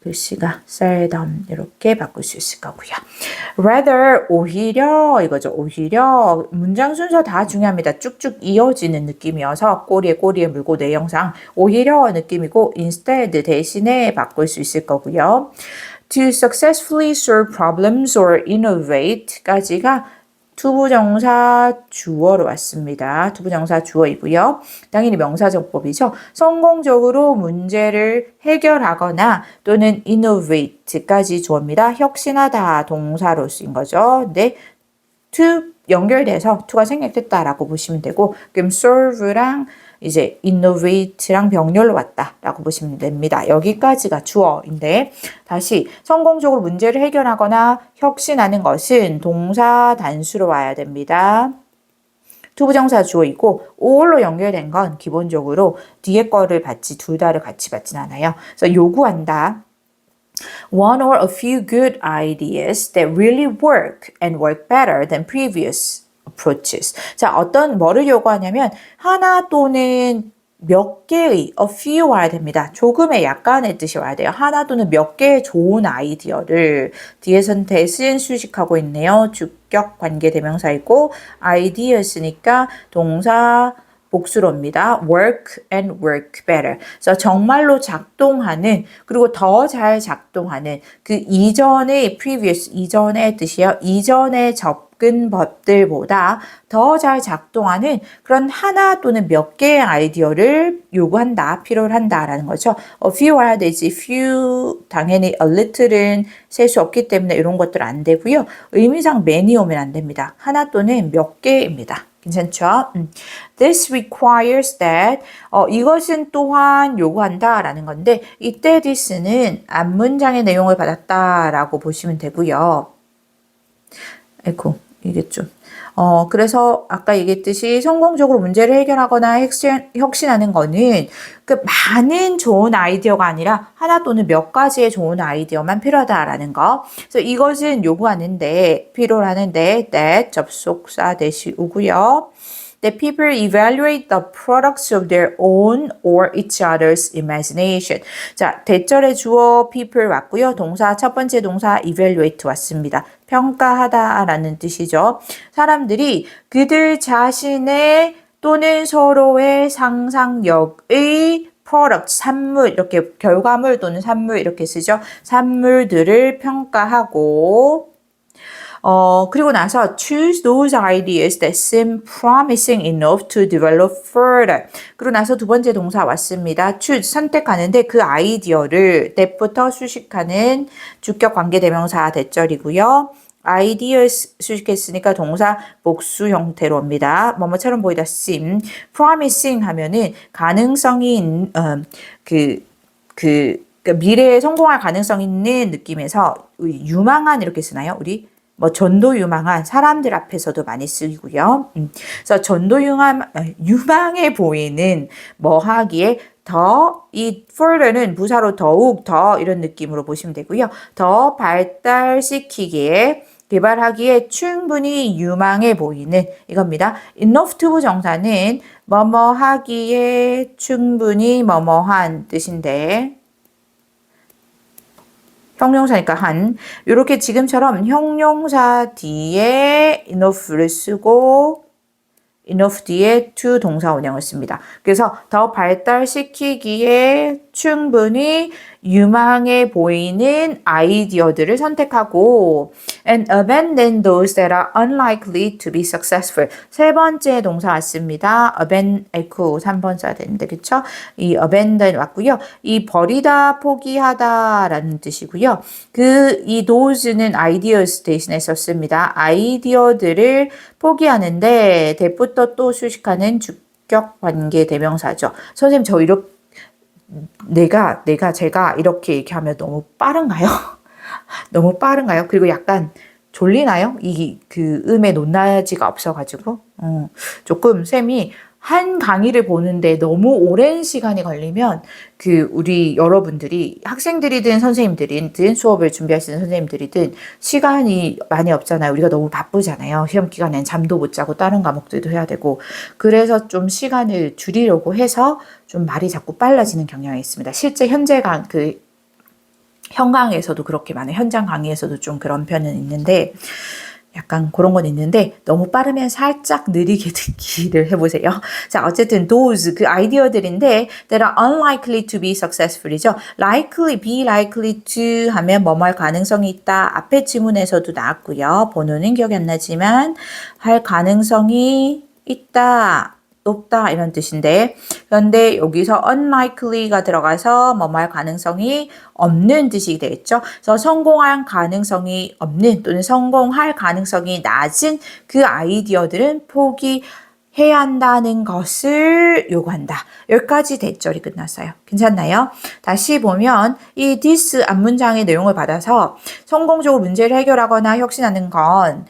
글씨가 seldom 이렇게 바꿀 수 있을 거고요. rather 오히려 이거죠. 오히려 문장 순서 다 중요합니다. 쭉쭉 이어지는 느낌이어서 꼬리에 물고 내용상 오히려 느낌이고 instead 대신에 바꿀 수 있을 거고요. To successfully solve problems or innovate까지가 투부정사 주어로 왔습니다. 투부정사 주어이고요. 당연히 명사정법이죠. 성공적으로 문제를 해결하거나 또는 innovate까지 주어입니다. 혁신하다 동사로 쓰인 거죠. 네, to 연결돼서 to가 생략됐다라고 보시면 되고 그럼 solve랑 이제 innovate랑 병렬로 왔다라고 보시면 됩니다. 여기까지가 주어인데 다시 성공적으로 문제를 해결하거나 혁신하는 것은 동사 단수로 와야 됩니다. 투부정사 주어이고 or로 연결된 건 기본적으로 뒤에 거를 받지 둘 다를 같이 받진 않아요. 그래서 요구한다. One or a few good ideas that really work and work better than previous approaches. 자, 뭐를 요구하냐면 하나 또는 몇 개의 a few 와야 됩니다. 조금의 약간의 뜻이 와야 돼요. 하나 또는 몇 개의 좋은 아이디어를 뒤에선 대신 수식하고 있네요. 주격 관계 대명사이고 ideas니까 동사 복수로입니다. work and work better. 그래서 정말로 작동하는 그리고 더 잘 작동하는 그 이전의 previous 이전의 뜻이요. 이전의 접근법들보다 더 잘 작동하는 그런 하나 또는 몇 개의 아이디어를 요구한다, 필요로 한다라는 거죠. a few 와야 되지. few 당연히 a little은 셀 수 없기 때문에 이런 것들 안 되고요. 의미상 many 오면 안 됩니다. 하나 또는 몇 개입니다. 괜찮죠? This requires that 이것은 또한 요구한다 라는 건데 이때 this는 앞문장의 내용을 받았다라고 보시면 되고요. 아이고 이게 좀 그래서 아까 얘기했듯이 성공적으로 문제를 해결하거나 혁신하는 거는 그 많은 좋은 아이디어가 아니라 하나 또는 몇 가지의 좋은 아이디어만 필요하다라는 거. 그래서 이것은 요구하는데 필요로 하는데 that 접속사 대시 오고요. That people evaluate the products of their own or each other's imagination. 자, 대절의 주어 people 왔고요. 동사 첫 번째 동사 evaluate 왔습니다. 평가하다라는 뜻이죠. 사람들이 그들 자신의 또는 서로의 상상력의 product, 산물, 이렇게 결과물 또는 산물 이렇게 쓰죠. 산물들을 평가하고 그리고 나서 choose those ideas that seem promising enough to develop further. 그리고 나서 두 번째 동사 왔습니다. choose, 선택하는데 그 아이디어를 that부터 수식하는 주격 관계대명사 대절이고요. ideas 수식했으니까 동사 복수 형태로 옵니다. 뭐뭐처럼 보이다 seem. promising 하면은 가능성이 미래에 성공할 가능성이 있는 느낌에서 유망한 이렇게 쓰나요? 우리 뭐 전도 유망한 사람들 앞에서도 많이 쓰이고요. 그래서 전도 유망해 보이는 뭐 하기에 이 further는 부사로 더욱 더 이런 느낌으로 보시면 되고요. 더 발달시키기에 개발하기에 충분히 유망해 보이는 이겁니다. enough to 부정사는 뭐뭐 하기에 충분히 뭐뭐한 뜻인데 형용사니까 한 이렇게 지금처럼 형용사 뒤에 enough를 쓰고 enough 뒤에 to 동사 원형을 씁니다. 그래서 더 발달시키기에 충분히 유망해 보이는 아이디어들을 선택하고 and abandon those that are unlikely to be successful. 세 번째 동사 왔습니다. echo 3번 써야 되는데 그쵸? 이 abandon 왔고요. 이 버리다, 포기하다라는 뜻이고요. 이 those는 ideas 대신에 썼습니다. 아이디어들을 포기하는데 대부터 또 수식하는 주격 관계 대명사죠. 선생님 저 이렇게 제가 이렇게 얘기하면 너무 빠른가요? 너무 빠른가요? 그리고 약간 졸리나요? 그 음에 높낮이가 없어가지고 조금 쌤이 한 강의를 보는데 너무 오랜 시간이 걸리면 우리 여러분들이 학생들이든 선생님들이든 수업을 준비하시는 선생님들이든 시간이 많이 없잖아요. 우리가 너무 바쁘잖아요. 시험 기간엔 잠도 못 자고 다른 과목들도 해야 되고 그래서 좀 시간을 줄이려고 해서 좀 말이 자꾸 빨라지는 경향이 있습니다. 실제 현재 현강에서도 그렇게 많아요. 현장 강의에서도 좀 그런 편은 있는데 약간 그런 건 있는데 너무 빠르면 살짝 느리게 듣기를 해보세요. 자, 어쨌든 those 그 아이디어들인데 that are unlikely to be successful이죠. be likely to 하면 뭐뭐 할 가능성이 있다. 앞에 지문에서도 나왔고요. 번호는 기억이 안 나지만 할 가능성이 있다. 높다 이런 뜻인데 그런데 여기서 unlikely가 들어가서 뭐뭐 할 가능성이 없는 뜻이 되겠죠. 그래서 성공할 가능성이 없는 또는 성공할 가능성이 낮은 그 아이디어들은 포기해야 한다는 것을 요구한다. 여기까지 대절이 끝났어요. 괜찮나요? 다시 보면 이 this 앞문장의 내용을 받아서 성공적으로 문제를 해결하거나 혁신하는 건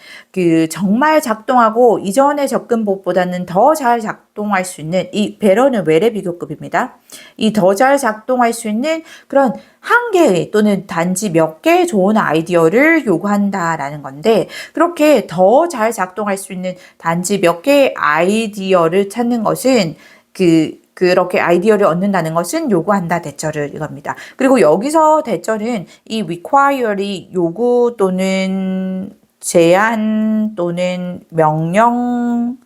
정말 작동하고 이전의 접근법보다는 더 잘 작동할 수 있는 이 better는 외래 비교급입니다. 이 더 잘 작동할 수 있는 그런 한 개의 또는 단지 몇 개의 좋은 아이디어를 요구한다라는 건데 그렇게 더 잘 작동할 수 있는 단지 몇 개의 아이디어를 찾는 것은 그렇게 아이디어를 얻는다는 것은 요구한다 대절을 이겁니다. 그리고 여기서 대절은 이 require이 요구 또는 제한 또는 명령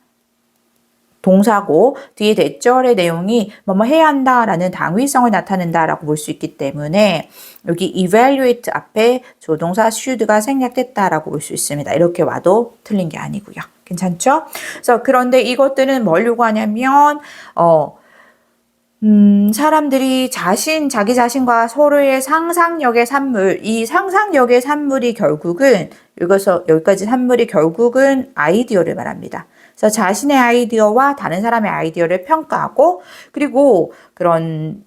동사고 뒤에 대절의 내용이 뭐뭐 해야 한다라는 당위성을 나타낸다라고 볼 수 있기 때문에 여기 evaluate 앞에 조동사 should가 생략됐다라고 볼 수 있습니다. 이렇게 와도 틀린 게 아니고요. 괜찮죠? 그래서 그런데 이것들은 뭘 요구하냐면 사람들이 자기 자신과 서로의 상상력의 산물, 이 상상력의 산물이 결국은, 여기까지 산물이 결국은 아이디어를 말합니다. 그래서 자신의 아이디어와 다른 사람의 아이디어를 평가하고, 그리고 그런,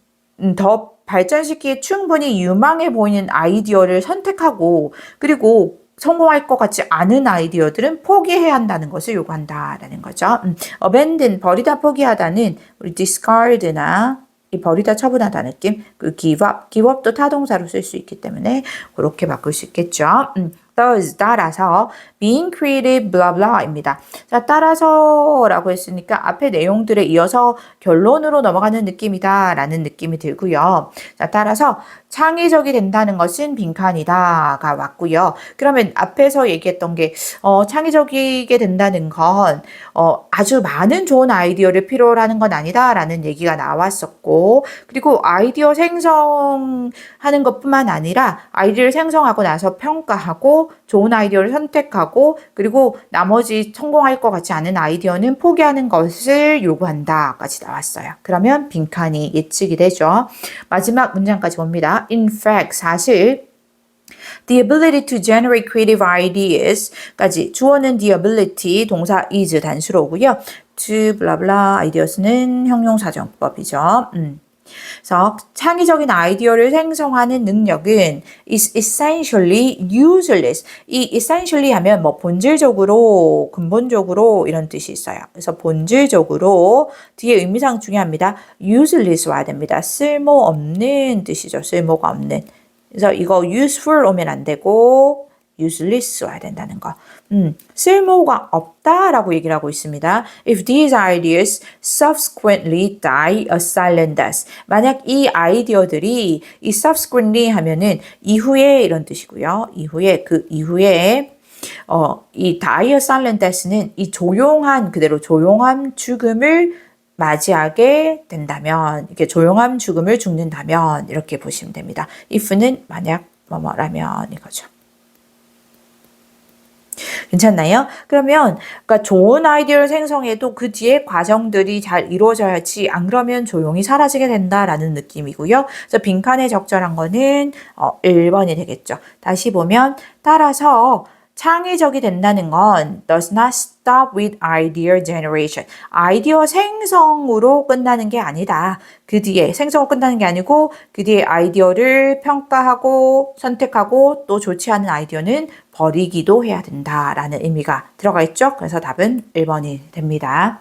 더 발전시키기에 충분히 유망해 보이는 아이디어를 선택하고, 그리고 성공할 것 같지 않은 아이디어들은 포기해야 한다는 것을 요구한다라는 거죠. abandon, 버리다 포기하다는 우리 discard나 이 버리다 처분하다 느낌, give up도 타동사로 쓸 수 있기 때문에 그렇게 바꿀 수 있겠죠. thus, 따라서 being creative, blah blah입니다. 자, 따라서라고 했으니까 앞에 내용들에 이어서 결론으로 넘어가는 느낌이다라는 느낌이 들고요. 자, 따라서 창의적이 된다는 것은 빈칸이다가 왔고요. 그러면 앞에서 얘기했던 게 창의적이게 된다는 건 아주 많은 좋은 아이디어를 필요로 하는 건 아니다라는 얘기가 나왔었고 그리고 아이디어 생성하는 것뿐만 아니라 아이디어를 생성하고 나서 평가하고 좋은 아이디어를 선택하고 그리고 나머지 성공할 것 같지 않은 아이디어는 포기하는 것을 요구한다까지 나왔어요. 그러면 빈칸이 예측이 되죠. 마지막 문장까지 봅니다. In fact, 사실 The ability to generate creative ideas까지 주어는 the ability, 동사 is 단수로 오고요. To blah blah ideas는 형용사정법이죠. 그래서 창의적인 아이디어를 생성하는 능력은 is essentially useless. 이 essentially 하면 뭐 본질적으로, 근본적으로 이런 뜻이 있어요. 그래서 본질적으로 뒤에 의미상 중요합니다. useless 와야 됩니다. 쓸모없는 뜻이죠. 쓸모가 없는. 그래서 이거 useful 오면 안 되고 useless 와야 된다는 거. 쓸모가 없다라고 얘기를 하고 있습니다. If these ideas subsequently die a silent death. 만약 이 아이디어들이 이 subsequently 하면은 이후에 이런 뜻이고요. 이후에 그 이후에 이 die a silent death는 이 조용한 그대로 조용한 죽음을 맞이하게 된다면 이렇게 조용한 죽음을 죽는다면 이렇게 보시면 됩니다. if는 만약 뭐뭐라면 이거죠. 괜찮나요? 그러면 그러니까 좋은 아이디어를 생성해도 그 뒤에 과정들이 잘 이루어져야지 안 그러면 조용히 사라지게 된다라는 느낌이고요. 그래서 빈칸에 적절한 거는 1번이 되겠죠. 다시 보면 따라서 창의적이 된다는 건 does not stop with idea generation. 아이디어 생성으로 끝나는 게 아니다. 그 뒤에 생성으로 끝나는 게 아니고 그 뒤에 아이디어를 평가하고 선택하고 또 좋지 않은 아이디어는 버리기도 해야 된다라는 의미가 들어가 있죠. 그래서 답은 1번이 됩니다.